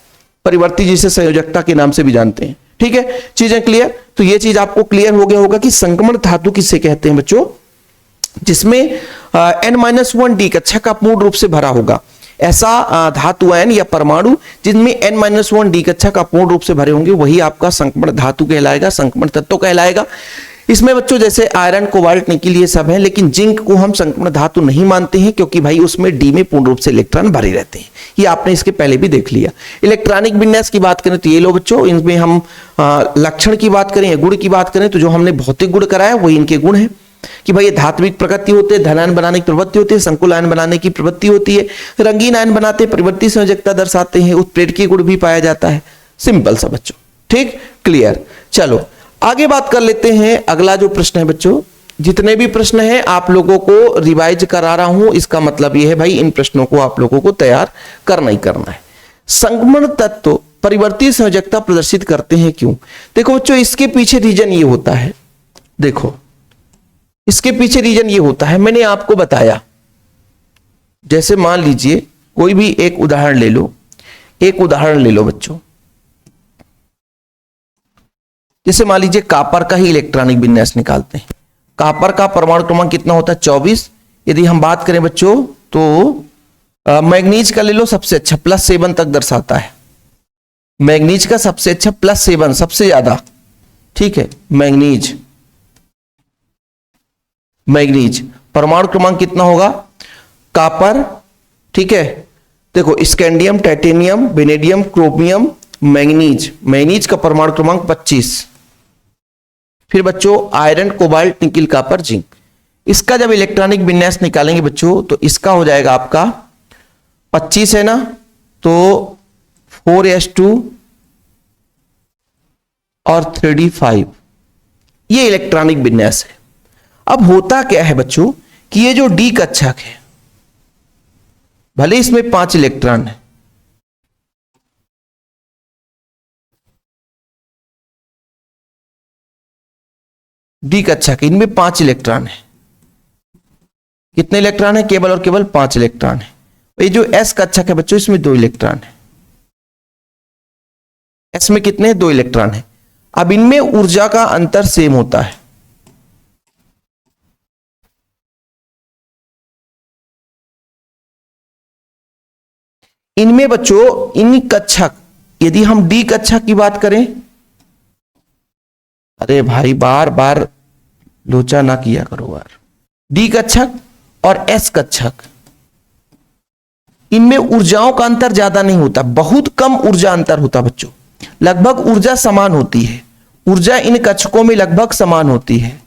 परिवर्ती जिसे संयोजकता के नाम से भी जानते हैं। ठीक है, चीजें क्लियर? तो ये चीज आपको क्लियर हो गया होगा कि संक्रमण धातु किसे कहते हैं बच्चों, जिसमें n-1 डी कक्षक का पूर्ण रूप से भरा होगा। ऐसा धातु आयन या परमाणु जिनमें n-1 डी कक्षक का पूर्ण रूप से भरे होंगे, वही आपका संक्रमण धातु कहलाएगा, संक्रमण तत्व कहलाएगा। इसमें बच्चों जैसे आयरन, कोबाल्ट, निकिल ये सब है, लेकिन जिंक को हम संक्रमण धातु नहीं मानते हैं, क्योंकि भाई उसमें डी में पूर्ण रूप से इलेक्ट्रॉन भरे रहते हैं। ये आपने इसके पहले भी देख लिया। इलेक्ट्रॉनिक विन्यास की बात करें तो ये लो बच्चों, इनमें हम लक्षण की बात करें या गुण की बात करें तो जो हमने भौतिक गुण कराया वही इनके गुण है, कि भाई ये धात्विक प्रकृति होते हैं, धन आयन बनाने की प्रवृत्ति होती है, संकुल आयन बनाने की प्रवृत्ति होती है, रंगीन आयन बनाते हैं, परिवर्ती संयोजकता दर्शाते हैं, उत्प्रेरकीय गुण भी पाया जाता है। सिंपल सा बच्चों, ठीक, क्लियर। चलो आगे बात कर लेते हैं। अगला जो प्रश्न है बच्चों, जितने भी प्रश्न हैं आप लोगों को रिवाइज करा रहा हूं, इसका मतलब यह है भाई इन प्रश्नों को आप लोगों को तैयार करना ही करना है। संक्रमण तत्व परिवर्ती संयोजकता प्रदर्शित करते हैं क्यों? देखो बच्चों, इसके पीछे रीजन ये होता है, देखो इसके पीछे रीजन ये होता है, मैंने आपको बताया। जैसे मान लीजिए कोई भी एक उदाहरण ले लो, एक उदाहरण ले लो बच्चों, जैसे मान लीजिए कापर का ही इलेक्ट्रॉनिक विन्यास निकालते हैं। कापर का परमाणु क्रमांक कितना होता है? 24। यदि हम बात करें बच्चों तो मैग्नीज का ले लो, सबसे अच्छा +7 तक दर्शाता है। मैग्नीज का सबसे अच्छा +7, सबसे ज्यादा, ठीक है। मैग्नीज परमाणु क्रमांक कितना होगा? कापर, ठीक है। देखो scandium, titanium, vanadium, chromium, manganese का परमाणु क्रमांक 25। फिर बच्चों iron, cobalt, nickel, copper, zinc. इसका जब इलेक्ट्रॉनिक विन्यास निकालेंगे बच्चों तो इसका हो जाएगा आपका 25 है ना, तो 4s2 और 3d5, ये इलेक्ट्रॉनिक विन्यास है। अब होता क्या है बच्चों कि ये जो डी कक्षक है, भले इसमें 5 इलेक्ट्रॉन है, डी कक्षक इनमें 5 इलेक्ट्रॉन है। कितने इलेक्ट्रॉन है? केवल और केवल 5 इलेक्ट्रॉन है। ये जो एस कक्षक है बच्चों, इसमें 2 इलेक्ट्रॉन है। एस में कितने? 2 इलेक्ट्रॉन है। अब इनमें ऊर्जा का अंतर सेम होता है। इनमें बच्चों इन कक्षक, यदि हम डी कक्षक की बात करें, अरे भाई बार बार लोचा ना किया करो यार। डी कक्षक और एस कक्षक, इनमें ऊर्जाओं का अंतर ज्यादा नहीं होता, बहुत कम ऊर्जा अंतर होता बच्चों, लगभग ऊर्जा समान होती है। ऊर्जा इन कक्षकों में लगभग समान होती है,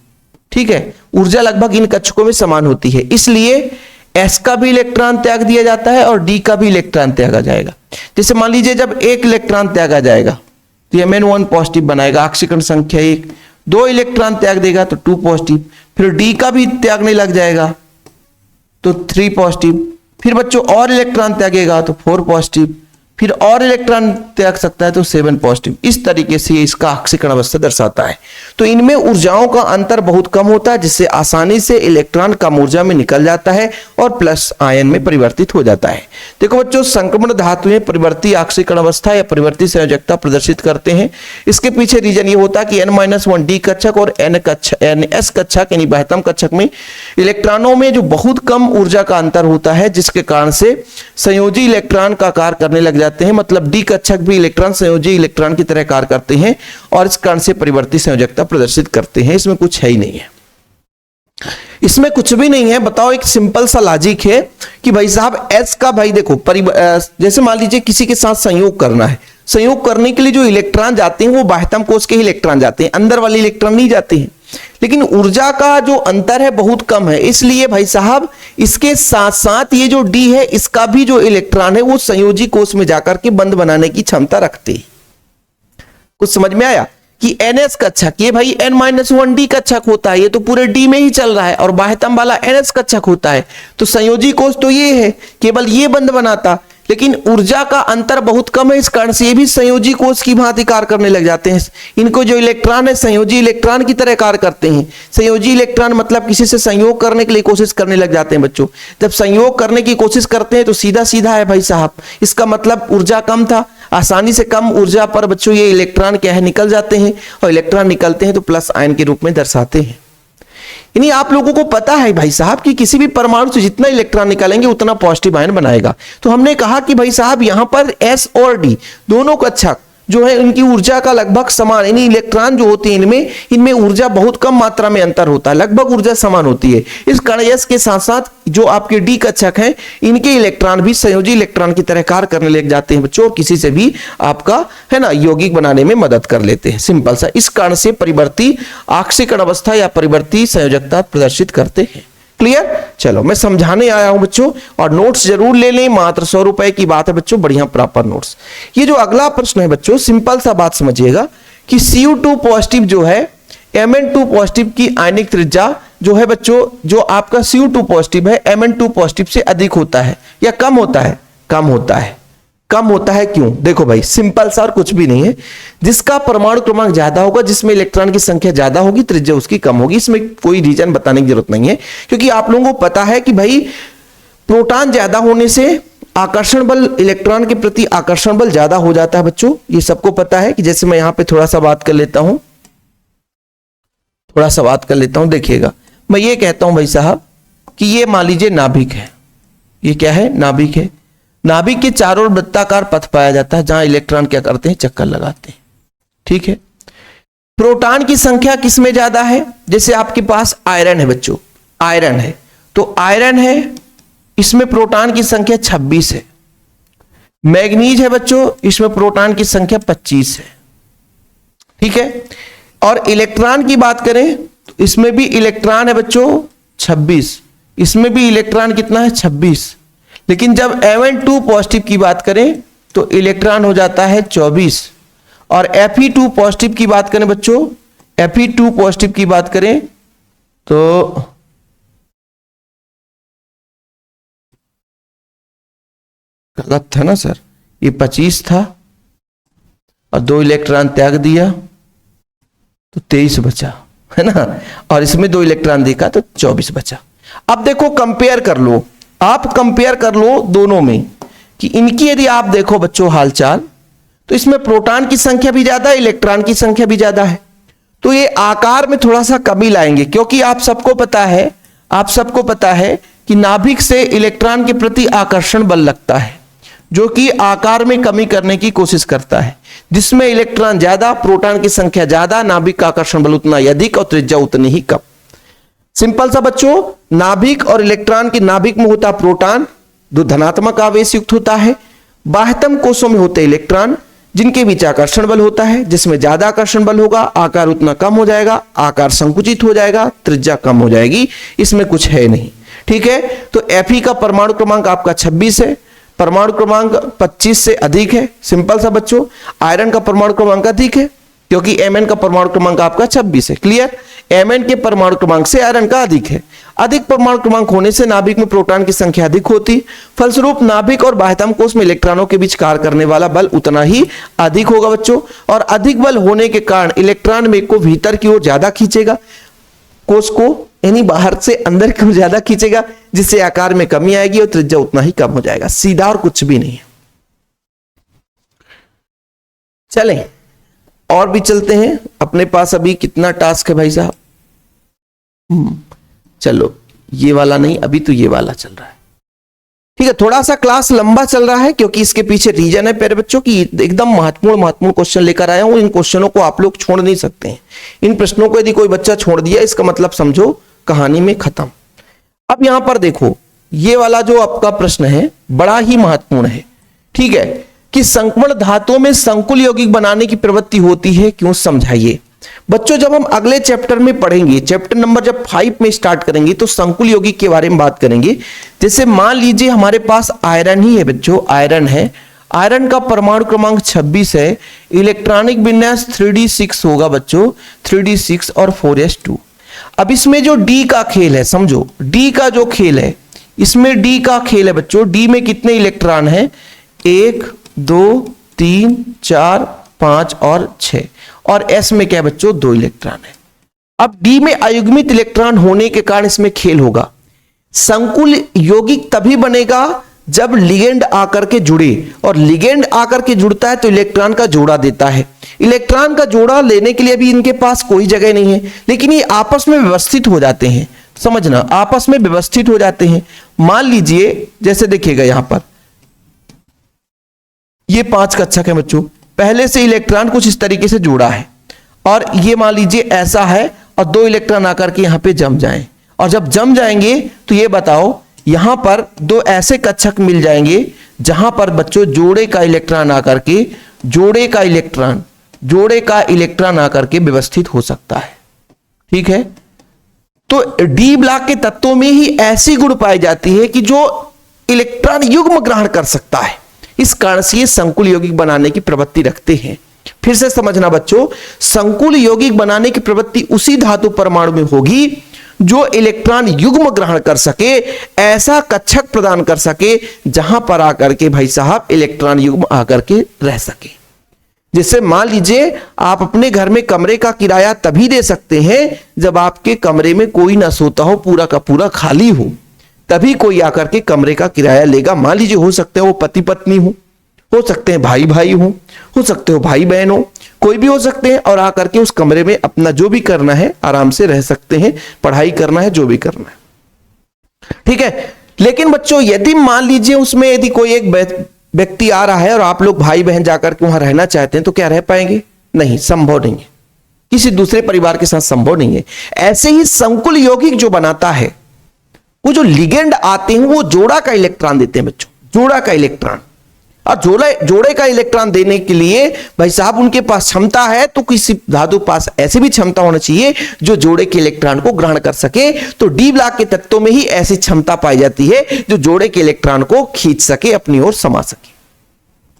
ठीक है, ऊर्जा लगभग इन कक्षकों में समान होती है, इसलिए S का भी इलेक्ट्रॉन त्याग दिया जाता है और D का भी इलेक्ट्रॉन त्यागा जाएगा। जैसे मान लीजिए जब एक इलेक्ट्रॉन त्यागा जाएगा तो Mn1 पॉजिटिव बनाएगा, ऑक्सीकरण संख्या 1, 2 इलेक्ट्रॉन त्याग देगा तो 2 पॉजिटिव, फिर D का भी त्यागने लग जाएगा तो 3 पॉजिटिव, फिर बच्चों और इलेक्ट्रॉन त्यागेगा तो 4 पॉजिटिव, फिर और इलेक्ट्रॉन त्याग सकता है तो 7 पॉजिटिव। इस तरीके से इसका ऑक्सीकरण अवस्था दर्शाता है। तो इनमें ऊर्जाओं का अंतर बहुत कम होता है, जिससे आसानी से इलेक्ट्रॉन कम ऊर्जा में निकल जाता है और प्लस आयन में परिवर्तित हो जाता है। देखो बच्चों, संक्रमण धातुएं परिवर्ती ऑक्सीकरण अवस्था या परिवर्ती संयोजकता प्रदर्शित करते हैं। इसके पीछे रीजन ये होता है कि N-1 D कक्षक और NS कक्षक यानी बाह्यतम कक्षक में इलेक्ट्रॉनों में जो बहुत कम ऊर्जा का अंतर होता है, जिसके कारण से संयोजी इलेक्ट्रॉन का कार्य करने लग जाते हैं। मतलब D कक्षक भी इलेक्ट्रॉन संयोजी इलेक्ट्रॉन की तरह कार्य करते हैं और इस कारण से परिवर्ती संयोजकता प्रदर्शित करते हैं। इसमें कुछ है ही नहीं है, इसमें कुछ भी नहीं है। बताओ, एक सिंपल सा लॉजिक है कि भाई साहब S का, भाई देखो जैसे मान लीजिए किसी के साथ संयोग करना है, संयोग करने के लिए जो इलेक्ट्रॉन जाते हैं वो बाह्यतम कोश के ही इलेक्ट्रॉन जाते हैं, अंदर वाले इलेक्ट्रॉन नहीं जाते हैं। लेकिन ऊर्जा का जो अंतर है बहुत कम है, इसलिए भाई साहब इसके साथ साथ ये जो D है, इसका भी जो इलेक्ट्रॉन है वो संयोजी कोश में जाकर के बंध बनाने की क्षमता रखते हैं। कुछ समझ में आया कि NS कक्षक ये भाई N-1 D कक्षक होता है, ये तो पूरे D में ही चल रहा है, और बाह्यतम वाला NS कक्षक होता है। तो संयोजी कोश तो ये है, केवल ये बंध बनाता, लेकिन ऊर्जा का अंतर बहुत कम है, इस कारण से ये भी संयोजी कोश की भांति कार्य करने लग जाते हैं। इनको जो इलेक्ट्रॉन है संयोजी इलेक्ट्रॉन की तरह कार्य करते हैं। संयोजी इलेक्ट्रॉन मतलब किसी से संयोग करने के लिए कोशिश करने लग जाते हैं बच्चों। जब संयोग करने की कोशिश करते हैं तो सीधा सीधा है भाई साहब, इसका मतलब ऊर्जा कम था, आसानी से कम ऊर्जा पर बच्चों ये इलेक्ट्रॉन क्या है निकल जाते हैं, और इलेक्ट्रॉन निकलते हैं तो प्लस आयन के रूप में दर्शाते हैं। यानी आप लोगों को पता है भाई साहब कि किसी भी परमाणु से जितना इलेक्ट्रॉन निकालेंगे उतना पॉजिटिव आयन बनाएगा। तो हमने कहा कि भाई साहब यहां पर S और D दोनों कक्षक जो है इनकी ऊर्जा का लगभग समान, यानी इलेक्ट्रॉन जो होते हैं इनमें ऊर्जा बहुत कम मात्रा में अंतर होता है, लगभग ऊर्जा समान होती है। इस कारण S के साथ साथ जो आपके D कक्षक हैं इनके इलेक्ट्रॉन भी संयोजी इलेक्ट्रॉन की तरह कार्य करने लग जाते हैं बच्चों, और किसी से भी आपका है ना यौगिक बनाने में मदद कर लेते हैं। सिंपल सा, इस कारण से परिवर्ती ऑक्सीकरण अवस्था या परिवर्ती संयोजकता प्रदर्शित करते हैं। क्लियर? चलो मैं समझाने आया हूं बच्चों, और नोट्स जरूर ले लें, मात्र 100 रुपए की बात है बच्चों, बढ़िया प्रॉपर नोट्स। ये जो अगला प्रश्न है बच्चों, सिंपल सा बात समझिएगा कि Cu2 पॉजिटिव जो है Mn2 पॉजिटिव की आयनिक त्रिज्या जो है बच्चों, जो आपका Cu2 पॉजिटिव है Mn2 पॉजिटिव से अधिक होता है या कम होता है? कम होता है। कम होता है क्यों? देखो भाई सिंपल सा और कुछ भी नहीं है, जिसका परमाणु क्रमांक ज्यादा होगा, जिसमें इलेक्ट्रॉन की संख्या ज्यादा होगी, त्रिज्या उसकी कम होगी। इसमें कोई रीजन बताने की जरूरत नहीं है, क्योंकि आप लोगों को पता है कि भाई प्रोटॉन ज्यादा होने से आकर्षण बल, इलेक्ट्रॉन के प्रति आकर्षण बल ज्यादा हो जाता है बच्चों, ये सबको पता है। कि जैसे मैं यहां पे थोड़ा सा बात कर लेता हूं, देखिएगा मैं ये कहता हूं भाई साहब कि ये मान लीजिए नाभिक है, ये क्या है? नाभिक है। नाभिक के चारों ओर वृत्ताकार पथ पाया जाता है जहां इलेक्ट्रॉन क्या करते हैं? चक्कर लगाते हैं। ठीक है, प्रोटॉन की संख्या किसमें ज्यादा है? जैसे आपके पास आयरन है बच्चों, आयरन है तो आयरन है, इसमें प्रोटॉन की संख्या 26 है। मैग्नीज है बच्चों, इसमें प्रोटॉन की संख्या 25 है। ठीक है, और इलेक्ट्रॉन की बात करें तो इसमें भी इलेक्ट्रॉन है बच्चों 26, इसमें भी इलेक्ट्रॉन कितना है? 26। लेकिन जब Mn2 पॉजिटिव की बात करें तो इलेक्ट्रॉन हो जाता है 24, और Fe2 पॉजिटिव की बात करें बच्चों, Fe2 पॉजिटिव की बात करें तो गलत था ना सर, ये 25 था और 2 इलेक्ट्रॉन त्याग दिया तो 23 बचा, है ना, और इसमें 2 इलेक्ट्रॉन देखा तो 24 बचा। अब देखो कंपेयर कर लो, आप कंपेयर कर लो दोनों में कि इनकी यदि आप देखो बच्चों हालचाल, तो इसमें प्रोटॉन की संख्या भी ज्यादा है, इलेक्ट्रॉन की संख्या भी ज्यादा है, तो ये आकार में थोड़ा सा कमी लाएंगे। क्योंकि आप सबको पता है कि नाभिक से इलेक्ट्रॉन के प्रति आकर्षण बल लगता है, जो कि आकार में कमी करने की कोशिश करता है। जिसमें इलेक्ट्रॉन ज्यादा, प्रोटॉन की संख्या ज्यादा, नाभिक का आकर्षण बल उतना ही अधिक और त्रिज्या उतनी ही कम। सिंपल सा बच्चों, नाभिक और इलेक्ट्रॉन की, नाभिक में होता प्रोटॉन, धनात्मक आवेश युक्त होता है। बाह्यतम कोषों में होते इलेक्ट्रॉन जिनके बीच आकर्षण बल होता है, जिसमें ज्यादा आकर्षण बल होगा आकार उतना कम हो जाएगा, आकार संकुचित हो जाएगा, त्रिज्या कम हो जाएगी, इसमें कुछ है नहीं। ठीक है, तो Fe का परमाणु क्रमांक आपका 26 है, परमाणु क्रमांक 25 से अधिक है, सिंपल सा बच्चों। आयरन का परमाणु क्रमांक अधिक है क्योंकि Mn का परमाणु क्रमांक आपका 26 है, क्लियर। Mn के परमाणु क्रमांक से आयरन का अधिक है। अधिक परमाणु क्रमांक होने से नाभिक में प्रोटॉन की संख्या अधिक होती, फलस्वरूप नाभिक और बाह्यतम कोष में इलेक्ट्रॉनों के बीच कार्य करने वाला बल उतना ही अधिक होगा बच्चों। और अधिक बल होने के कारण इलेक्ट्रॉन में को भीतर की ओर ज्यादा खींचेगा, कोष को यानी बाहर से अंदर की ओर ज्यादा खींचेगा, जिससे आकार में कमी आएगी और त्रिज्या उतना ही कम हो जाएगा। सीधा और कुछ भी नहीं है। चलें और भी चलते हैं, अपने पास अभी कितना टास्क है भाई साहब। चलो ये वाला नहीं, अभी तो ये वाला चल रहा है। ठीक है, थोड़ा सा क्लास लंबा चल रहा है क्योंकि इसके पीछे रीजन है प्यारे बच्चों की एकदम महत्वपूर्ण क्वेश्चन लेकर आया हूं। इन क्वेश्चनों को आप लोग छोड़ नहीं सकते हैं। इन प्रश्नों को यदि कोई बच्चा छोड़ दिया इसका मतलब समझो कहानी में खत्म। अब यहां पर देखो, ये वाला जो आपका प्रश्न है बड़ा ही महत्वपूर्ण है। ठीक है, कि संक्रमण धातुओं में संकुल यौगिक बनाने की प्रवृत्ति होती है, क्यों, समझाइए। बच्चों जब हम अगले चैप्टर में पढ़ेंगे, चैप्टर नंबर जब 5 में स्टार्ट करेंगे तो संकुल यौगिक के बारे में बात करेंगे। जैसे मान लीजिए हमारे पास आयरन ही है बच्चों, आयरन है, आयरन का परमाणु क्रमांक 26 है, इलेक्ट्रॉनिक विन्यास 3d6 होगा बच्चों, 3d6 और 4s2। अब इसमें जो डी का खेल है, समझो डी का जो खेल है, इसमें डी का खेल है बच्चों। डी में कितने इलेक्ट्रॉन है, 1 2 3 4 5 और 6, और एस में क्या है बच्चों, 2 इलेक्ट्रॉन है। अब डी में अयुग्मित इलेक्ट्रॉन होने के कारण इसमें खेल होगा। संकुल यौगिक तभी बनेगा जब लिगेंड आकर के जुड़े, और लिगेंड आकर के जुड़ता है तो इलेक्ट्रॉन का जोड़ा देता है। इलेक्ट्रॉन का जोड़ा लेने के लिए भी इनके पास कोई जगह नहीं है, लेकिन ये आपस में व्यवस्थित हो जाते हैं, समझना, आपस में व्यवस्थित हो जाते हैं। मान लीजिए जैसे देखिएगा यहां पर ये 5 कक्षक है बच्चों, पहले से इलेक्ट्रॉन कुछ इस तरीके से जुड़ा है, और ये मान लीजिए ऐसा है, और 2 इलेक्ट्रॉन आकर के यहां पे जम जाएं, और जब जम जाएंगे तो ये बताओ यहां पर 2 ऐसे कक्षक मिल जाएंगे जहां पर बच्चों जोड़े का इलेक्ट्रॉन आकर के जोड़े का इलेक्ट्रॉन आकर के व्यवस्थित हो सकता है। ठीक है, तो डी ब्लॉक के तत्वों में ही ऐसी गुण पाई जाती है कि जो इलेक्ट्रॉन युग्म ग्रहण कर सकता है। इस कारण से ये संकुल यौगिक बनाने की प्रवृत्ति रखते हैं। फिर से समझना बच्चों, संकुल यौगिक बनाने की प्रवृत्ति उसी धातु परमाणु में होगी जो इलेक्ट्रॉन युग्म ग्रहण कर सके, ऐसा कक्षक प्रदान कर सके जहां पर आकर के भाई साहब इलेक्ट्रॉन युग्म आकर के रह सके। जैसे मान लीजिए आप अपने घर में कमरे का किराया तभी दे सकते हैं जब आपके कमरे में कोई ना सोता हो, पूरा का पूरा खाली हो, तभी कोई आकर के कमरे का किराया लेगा। मान लीजिए हो सकते हैं वो पति पत्नी हो सकते हैं भाई भाई हो सकते हो भाई बहन हो, कोई भी हो सकते हैं, और आकर के उस कमरे में अपना जो भी करना है आराम से रह सकते हैं, पढ़ाई करना है, जो भी करना है। ठीक है, लेकिन बच्चों यदि मान लीजिए उसमें यदि कोई एक व्यक्ति आ रहा है और आप लोग भाई बहन जाकर के वहां रहना चाहते हैं, तो क्या रह पाएंगे? नहीं, संभव नहीं है, किसी दूसरे परिवार के साथ संभव नहीं है। ऐसे ही संकुल यौगिक जो बनाता है, वो जो लिगेंड आते हैं वो जोड़ा का इलेक्ट्रॉन देते हैं बच्चों, जोड़ा का इलेक्ट्रॉन। और जोड़े का इलेक्ट्रॉन देने के लिए भाई साहब उनके पास क्षमता है, तो किसी धातु पास ऐसी भी क्षमता होना चाहिए जो जोड़े के इलेक्ट्रॉन को ग्रहण कर सके। तो डी ब्लॉक के तत्वों में ही ऐसी क्षमता पाई जाती है जो जोड़े के इलेक्ट्रॉन को खींच सके, अपनी ओर समा सके।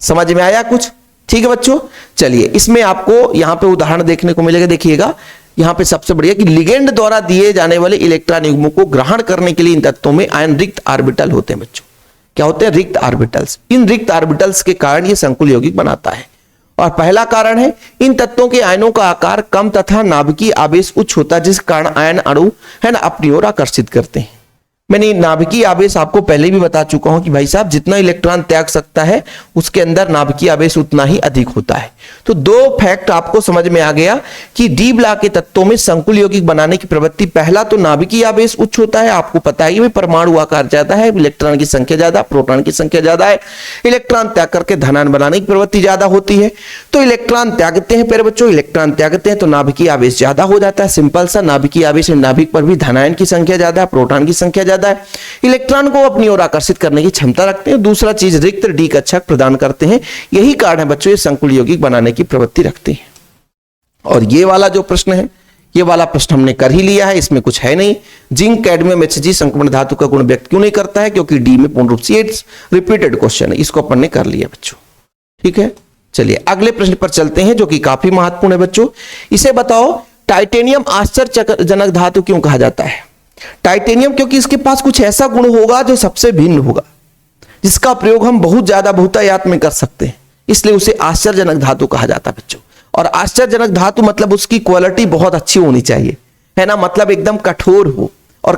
समझ में आया कुछ? ठीक है बच्चों, चलिए इसमें आपको यहां पे उदाहरण देखने को मिलेगा। देखिएगा यहां पे सबसे बढ़िया कि लिगेंड द्वारा दिए जाने वाले इलेक्ट्रॉन युग्मों को ग्रहण करने के लिए इन तत्वों में आयन रिक्त ऑर्बिटल होते हैं बच्चों। क्या होते हैं? रिक्त ऑर्बिटल्स। इन रिक्त ऑर्बिटल्स के कारण यह संकुल यौगिक बनाता है। और पहला कारण है इन तत्वों के आयनों का आकार कम तथा नाभिकीय आवेश उच्च होता है, जिस कारण आयन अणु है ना अपनी ओर आकर्षित करते हैं। मैंने नाभिकीय आवेश आपको पहले भी बता चुका हूं कि भाई साहब जितना इलेक्ट्रॉन त्याग सकता है उसके अंदर नाभिकीय आवेश उतना ही अधिक होता है। तो 2 फैक्ट आपको समझ में आ गया कि डी ब्लॉक के तत्वों में संकुल यौगिक बनाने की प्रवृत्ति, पहला तो नाभिकीय आवेश उच्च होता है, आपको पता ही है परमाणु आकार ज्यादा है, इलेक्ट्रॉन की संख्या ज्यादा, प्रोटॉन की संख्या ज्यादा है, इलेक्ट्रॉन त्याग करके धनायन बनाने की प्रवृत्ति ज्यादा होती है। तो इलेक्ट्रॉन त्यागते हैं प्यारे बच्चों, इलेक्ट्रॉन त्यागते हैं तो नाभिकीय आवेश ज्यादा हो जाता है। सिंपल सा, नाभिकीय आवेश नाभिक पर भी धनायन की संख्या ज्यादा है, प्रोटॉन की संख्या ज्यादा है, इलेक्ट्रॉन को अपनी ओर आकर्षित करने की क्षमता रखते हैं। दूसरा चीज रिक्त डी कक्षक प्रदान करते हैं। यही कारण है बच्चों ये संकुल यौगिक बनाने की प्रवृत्ति रखते हैं। और ये वाला जो प्रश्न है, ये वाला प्रश्न हमने कर ही लिया है, इसमें कुछ है नहीं। जिंक कैडमियम Hg संक्रमण धातु का गुण व्यक्त क्यों नहीं करता है, क्योंकि डी में पूर्ण रूप से रिपीटेड क्वेश्चन है, इसको अपन ने कर लिया बच्चों। ठीक है, चलिए अगले प्रश्न पर चलते हैं जो कि काफी महत्वपूर्ण है बच्चों। इसे बताओ टाइटेनियम आश्चर्यजनक धातु क्यों कहा जाता है। टाइटेनियम क्योंकि इसके पास कुछ ऐसा गुण होगा जो सबसे भिन्न होगा, जिसका प्रयोग हम बहुत ज्यादा बहुतायत में कर सकते हैं, इसलिए उसे आश्चर्यजनक धातु कहा जाता है बच्चों। और आश्चर्यजनक धातु मतलब उसकी क्वालिटी बहुत अच्छी होनी चाहिए, है ना, मतलब एकदम कठोर हो, और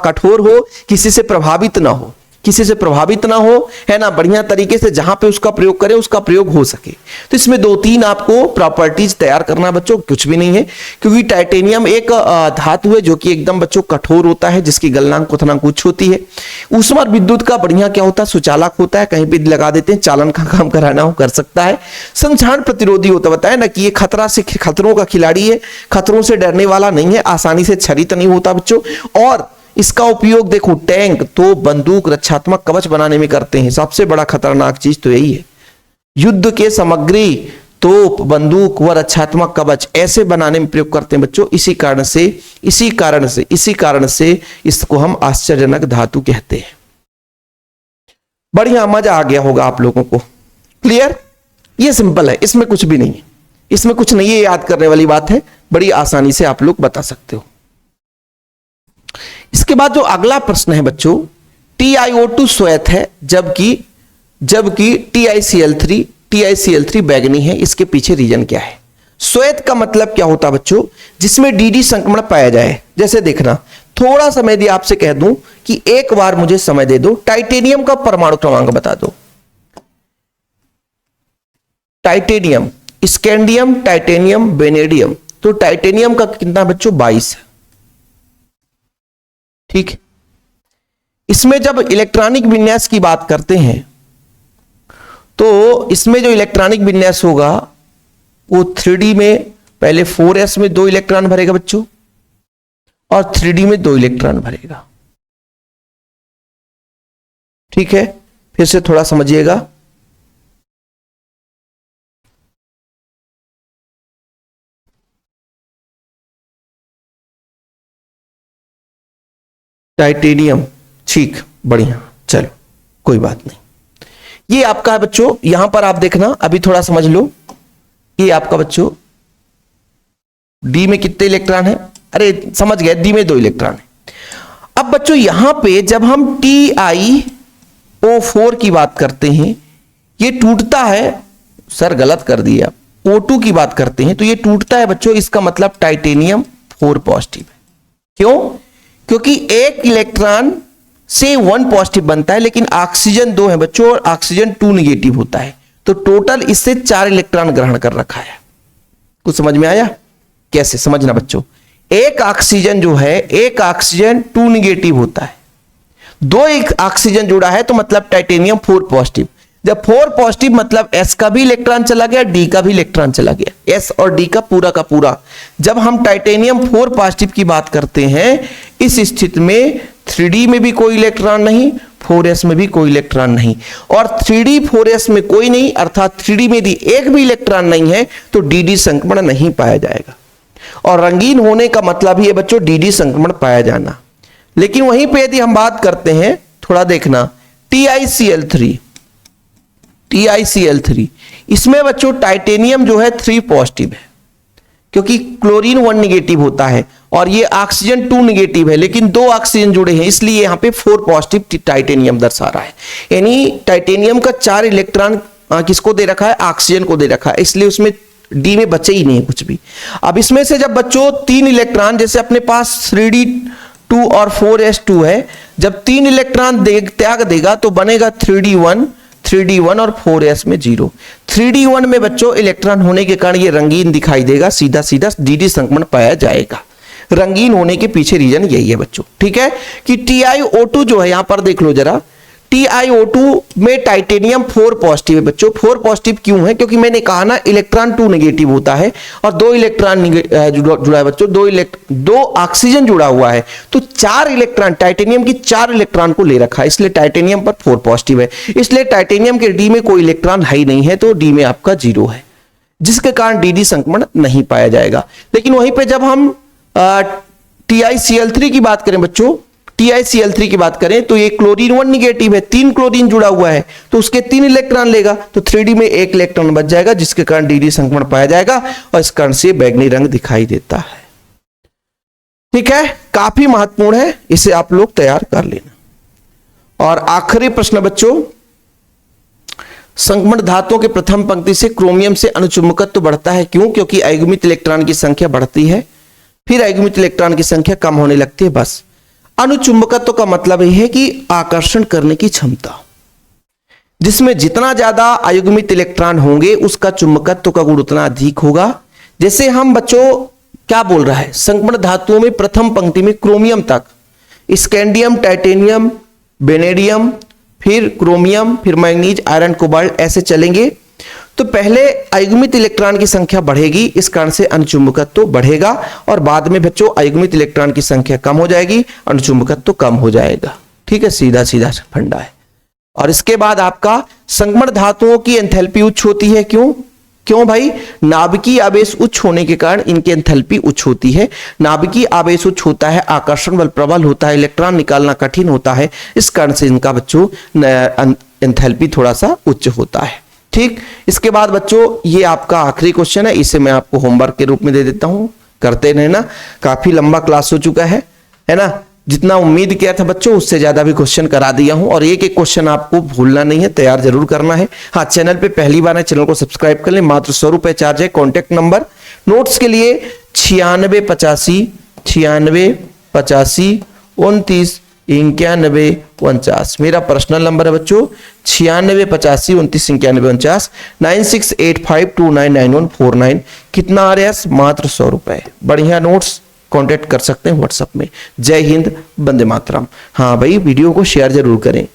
कठोर हो, किसी से प्रभावित ना हो, किसी से प्रभावित ना हो, है ना, बढ़िया तरीके से जहां पे उसका प्रयोग करें उसका प्रयोग हो सके। तो इसमें 2-3 आपको प्रॉपर्टीज तैयार करना बच्चों, कुछ भी नहीं है, क्योंकि टाइटेनियम एक धातु है जो कि एकदम बच्चों कठोर होता है, जिसकी गलनांक क्वथनांक उच्च होती है। ऊष्मा और विद्युत का बढ़िया क्या होता है, सुचालक होता है, कहीं भी लगा देते हैं, चालन का काम कराना हो कर सकता है। संक्षारण प्रतिरोधी होता, बताया ना कि ये खतरों का खिलाड़ी है, खतरों से डरने वाला नहीं है, आसानी से क्षरित नहीं होता बच्चों। और इसका उपयोग देखो टैंक, तोप, बंदूक, रक्षात्मक कवच बनाने में करते हैं। सबसे बड़ा खतरनाक चीज तो यही है, युद्ध के सामग्री, तोप, बंदूक व रक्षात्मक कवच ऐसे बनाने में प्रयोग करते हैं बच्चों। इसी कारण से इसको हम आश्चर्यजनक धातु कहते हैं। बढ़िया, मजा आ गया होगा आप लोगों को। क्लियर, ये सिंपल है, इसमें कुछ भी नहीं है, इसमें कुछ नहीं है, याद करने वाली बात है, बड़ी आसानी से आप लोग बता सकते हो। इसके बाद जो अगला प्रश्न है बच्चों, TiO2 श्वेत है जबकि TiCl3 बैगनी है, इसके पीछे रीजन क्या है। श्वेत का मतलब क्या होता है बच्चों, जिसमें DD संक्रमण पाया जाए। जैसे देखना, थोड़ा समय यदि आपसे कह दूं कि एक बार मुझे समय दे दो, टाइटेनियम का परमाणु क्रमांक बता दो। टाइटेनियम, स्कैंडियम, टाइटेनियम, वेनेडियम, तो टाइटेनियम का कितना बच्चों, 22 है। ठीक है, इसमें जब इलेक्ट्रॉनिक विन्यास की बात करते हैं तो इसमें जो इलेक्ट्रॉनिक विन्यास होगा वो 3D में पहले 4s में 2 इलेक्ट्रॉन भरेगा बच्चों, और 3D में 2 इलेक्ट्रॉन भरेगा। ठीक है, फिर से थोड़ा समझिएगा। टाइटेनियम, ठीक, बढ़िया, चलो कोई बात नहीं। ये आपका है बच्चों, यहां पर आप देखना, अभी थोड़ा समझ लो। ये आपका बच्चों डी में कितने इलेक्ट्रॉन है, अरे समझ गए, डी में 2 इलेक्ट्रॉन है। अब बच्चों यहां पे जब हम TiO4 की बात करते हैं, ये टूटता है, सर गलत कर दिया, O2 की बात करते हैं तो ये टूटता है बच्चों, इसका मतलब टाइटेनियम 4 पॉजिटिव है। क्यों, क्योंकि एक इलेक्ट्रॉन से 1 पॉजिटिव बनता है, लेकिन ऑक्सीजन 2 है बच्चों और ऑक्सीजन 2 निगेटिव होता है, तो टोटल इससे 4 इलेक्ट्रॉन ग्रहण कर रखा है। कुछ समझ में आया, कैसे समझना बच्चों, एक ऑक्सीजन जो है, एक ऑक्सीजन 2 निगेटिव होता है, 2 एक ऑक्सीजन जुड़ा है तो मतलब टाइटेनियम 4 पॉजिटिव। जब 4 पॉजिटिव मतलब S का भी इलेक्ट्रॉन चला गया, D का भी इलेक्ट्रॉन चला गया, S और D का पूरा। जब हम टाइटेनियम 4 पॉजिटिव की बात करते हैं, इस स्थिति में 3D में भी कोई इलेक्ट्रॉन नहीं, 4s में भी कोई इलेक्ट्रॉन नहीं, और 3D 4s में कोई नहीं, अर्थात 3D में यदि एक भी इलेक्ट्रॉन नहीं है तो DD संक्रमण नहीं पाया जाएगा। और रंगीन होने का मतलब ही है बच्चों DD संक्रमण पाया जाना। लेकिन वहीं पे यदि हम बात करते हैं, थोड़ा देखना, TiCl3, इसमें बच्चों टाइटेनियम जो है 3 पॉजिटिव है, क्योंकि क्लोरीन 1 निगेटिव होता है और ये ऑक्सीजन 2 निगेटिव है, लेकिन 2 ऑक्सीजन जुड़े हैं, इसलिए यहां पे 4 पॉजिटिव टाइटेनियम दर्शा रहा है। यानी टाइटेनियम का 4 इलेक्ट्रॉन किसको दे रखा है, ऑक्सीजन को दे रखा है, इसलिए उसमें डी में बचे ही नहीं कुछ भी। अब इसमें से जब बच्चों 3 इलेक्ट्रॉन, जैसे अपने पास 3D2 और 4s2 है, जब 3 इलेक्ट्रॉन त्याग देगा तो बनेगा 3D1 और 4s में 0। 3D1 में बच्चों इलेक्ट्रॉन होने के कारण ये रंगीन दिखाई देगा, सीधा DD संक्रमण पाया जाएगा। रंगीन होने के पीछे रीजन यही है बच्चों। ठीक है कि TiO2 जो है, यहां पर देख लो जरा, TiO2 में टाइटेनियम 4 पॉजिटिव है बच्चों। 4 पॉजिटिव क्यों है? क्योंकि मैंने कहा ना इलेक्ट्रॉन 2 नेगेटिव होता है और 2 इलेक्ट्रॉन जुड़ा है बच्चों, 2 ऑक्सीजन जुड़ा हुआ है, तो 4 इलेक्ट्रॉन, टाइटेनियम की 4 इलेक्ट्रॉन को ले रखा है, इसलिए टाइटेनियम पर 4 पॉजिटिव है। इसलिए टाइटेनियम के डी में कोई इलेक्ट्रॉन है ही नहीं है, तो डी में आपका 0 है, जिसके कारण डी संक्रमण नहीं पाया जाएगा। लेकिन वहीं पे जब हम TiCl3 की बात करें बच्चों, TiCl3 की बात करें तो ये क्लोरीन 1 निगेटिव है, 3 क्लोरीन जुड़ा हुआ है, तो उसके 3 इलेक्ट्रॉन लेगा, तो 3D में 1 इलेक्ट्रॉन बच जाएगा, जिसके कारण डी संक्रमण पाया जाएगा और इस कारण से बैगनी रंग दिखाई देता है। ठीक है, काफी महत्वपूर्ण है, इसे आप लोग तैयार कर लेना। और आखिरी प्रश्न बच्चों, संक्रमण धातुओं के प्रथम पंक्ति से क्रोमियम से अनुचुंबकत्व बढ़ता है, क्यों? क्योंकि अयुग्मित इलेक्ट्रॉन की संख्या बढ़ती है, फिर अयुग्मित इलेक्ट्रॉन की संख्या कम होने लगती है, बस। अनुचुंबकत्व का मतलब यह है कि आकर्षण करने की क्षमता, जिसमें जितना ज्यादा अयुग्मित इलेक्ट्रॉन होंगे उसका चुंबकत्व का गुण उतना अधिक होगा। जैसे हम बच्चों क्या बोल रहा है, संक्रमण धातुओं में प्रथम पंक्ति में क्रोमियम तक, स्कैंडियम, टाइटेनियम, वेनेडियम, फिर क्रोमियम, फिर मैग्नीज, आयरन, कोबाल्ट, ऐसे चलेंगे, तो पहले अयुग्मित इलेक्ट्रॉन की संख्या बढ़ेगी, इस कारण से अनुचुंबकत्व बढ़ेगा, और बाद में बच्चों अयुग्मित इलेक्ट्रॉन की संख्या कम हो जाएगी, अनुचुंबकत्व कम हो जाएगा। ठीक है, सीधा सीधा फंडा है। और इसके बाद आपका संक्रमण धातुओं की एंथैल्पी उच्च होती है, क्यों? क्यों भाई? नाभिकीय आवेश उच्च होने के कारण इनकी एंथैल्पी उच्च होती है। नाभिकीय आवेश उच्च होता है, आकर्षण बल प्रबल होता है, इलेक्ट्रॉन निकालना कठिन होता है, इस कारण से इनका बच्चों एंथैल्पी थोड़ा सा उच्च होता है। ठीक, इसके बाद बच्चों ये आपका आखिरी क्वेश्चन है, इसे मैं आपको होमवर्क के रूप में दे देता हूं, करते रहना। काफी लंबा क्लास हो चुका है ना? जितना उम्मीद किया था बच्चों उससे ज्यादा भी क्वेश्चन करा दिया हूं, और एक एक क्वेश्चन आपको भूलना नहीं है, तैयार जरूर करना है। हाँ, चैनल पे पहली बार है, चैनल को सब्सक्राइब कर लें, मात्र 100 रुपए चार्ज है। कॉन्टेक्ट नंबर नोट्स के लिए 9685 29 91 मेरा पर्सनल नंबर है बच्चों, 9685 29 91 9685299149। कितना आ रहा है? मात्र 100 रुपए। बढ़िया नोट्स, कांटेक्ट कर सकते हैं व्हाट्सएप में। जय हिंद, वंदे मातरम। हाँ भाई, वीडियो को शेयर जरूर करें।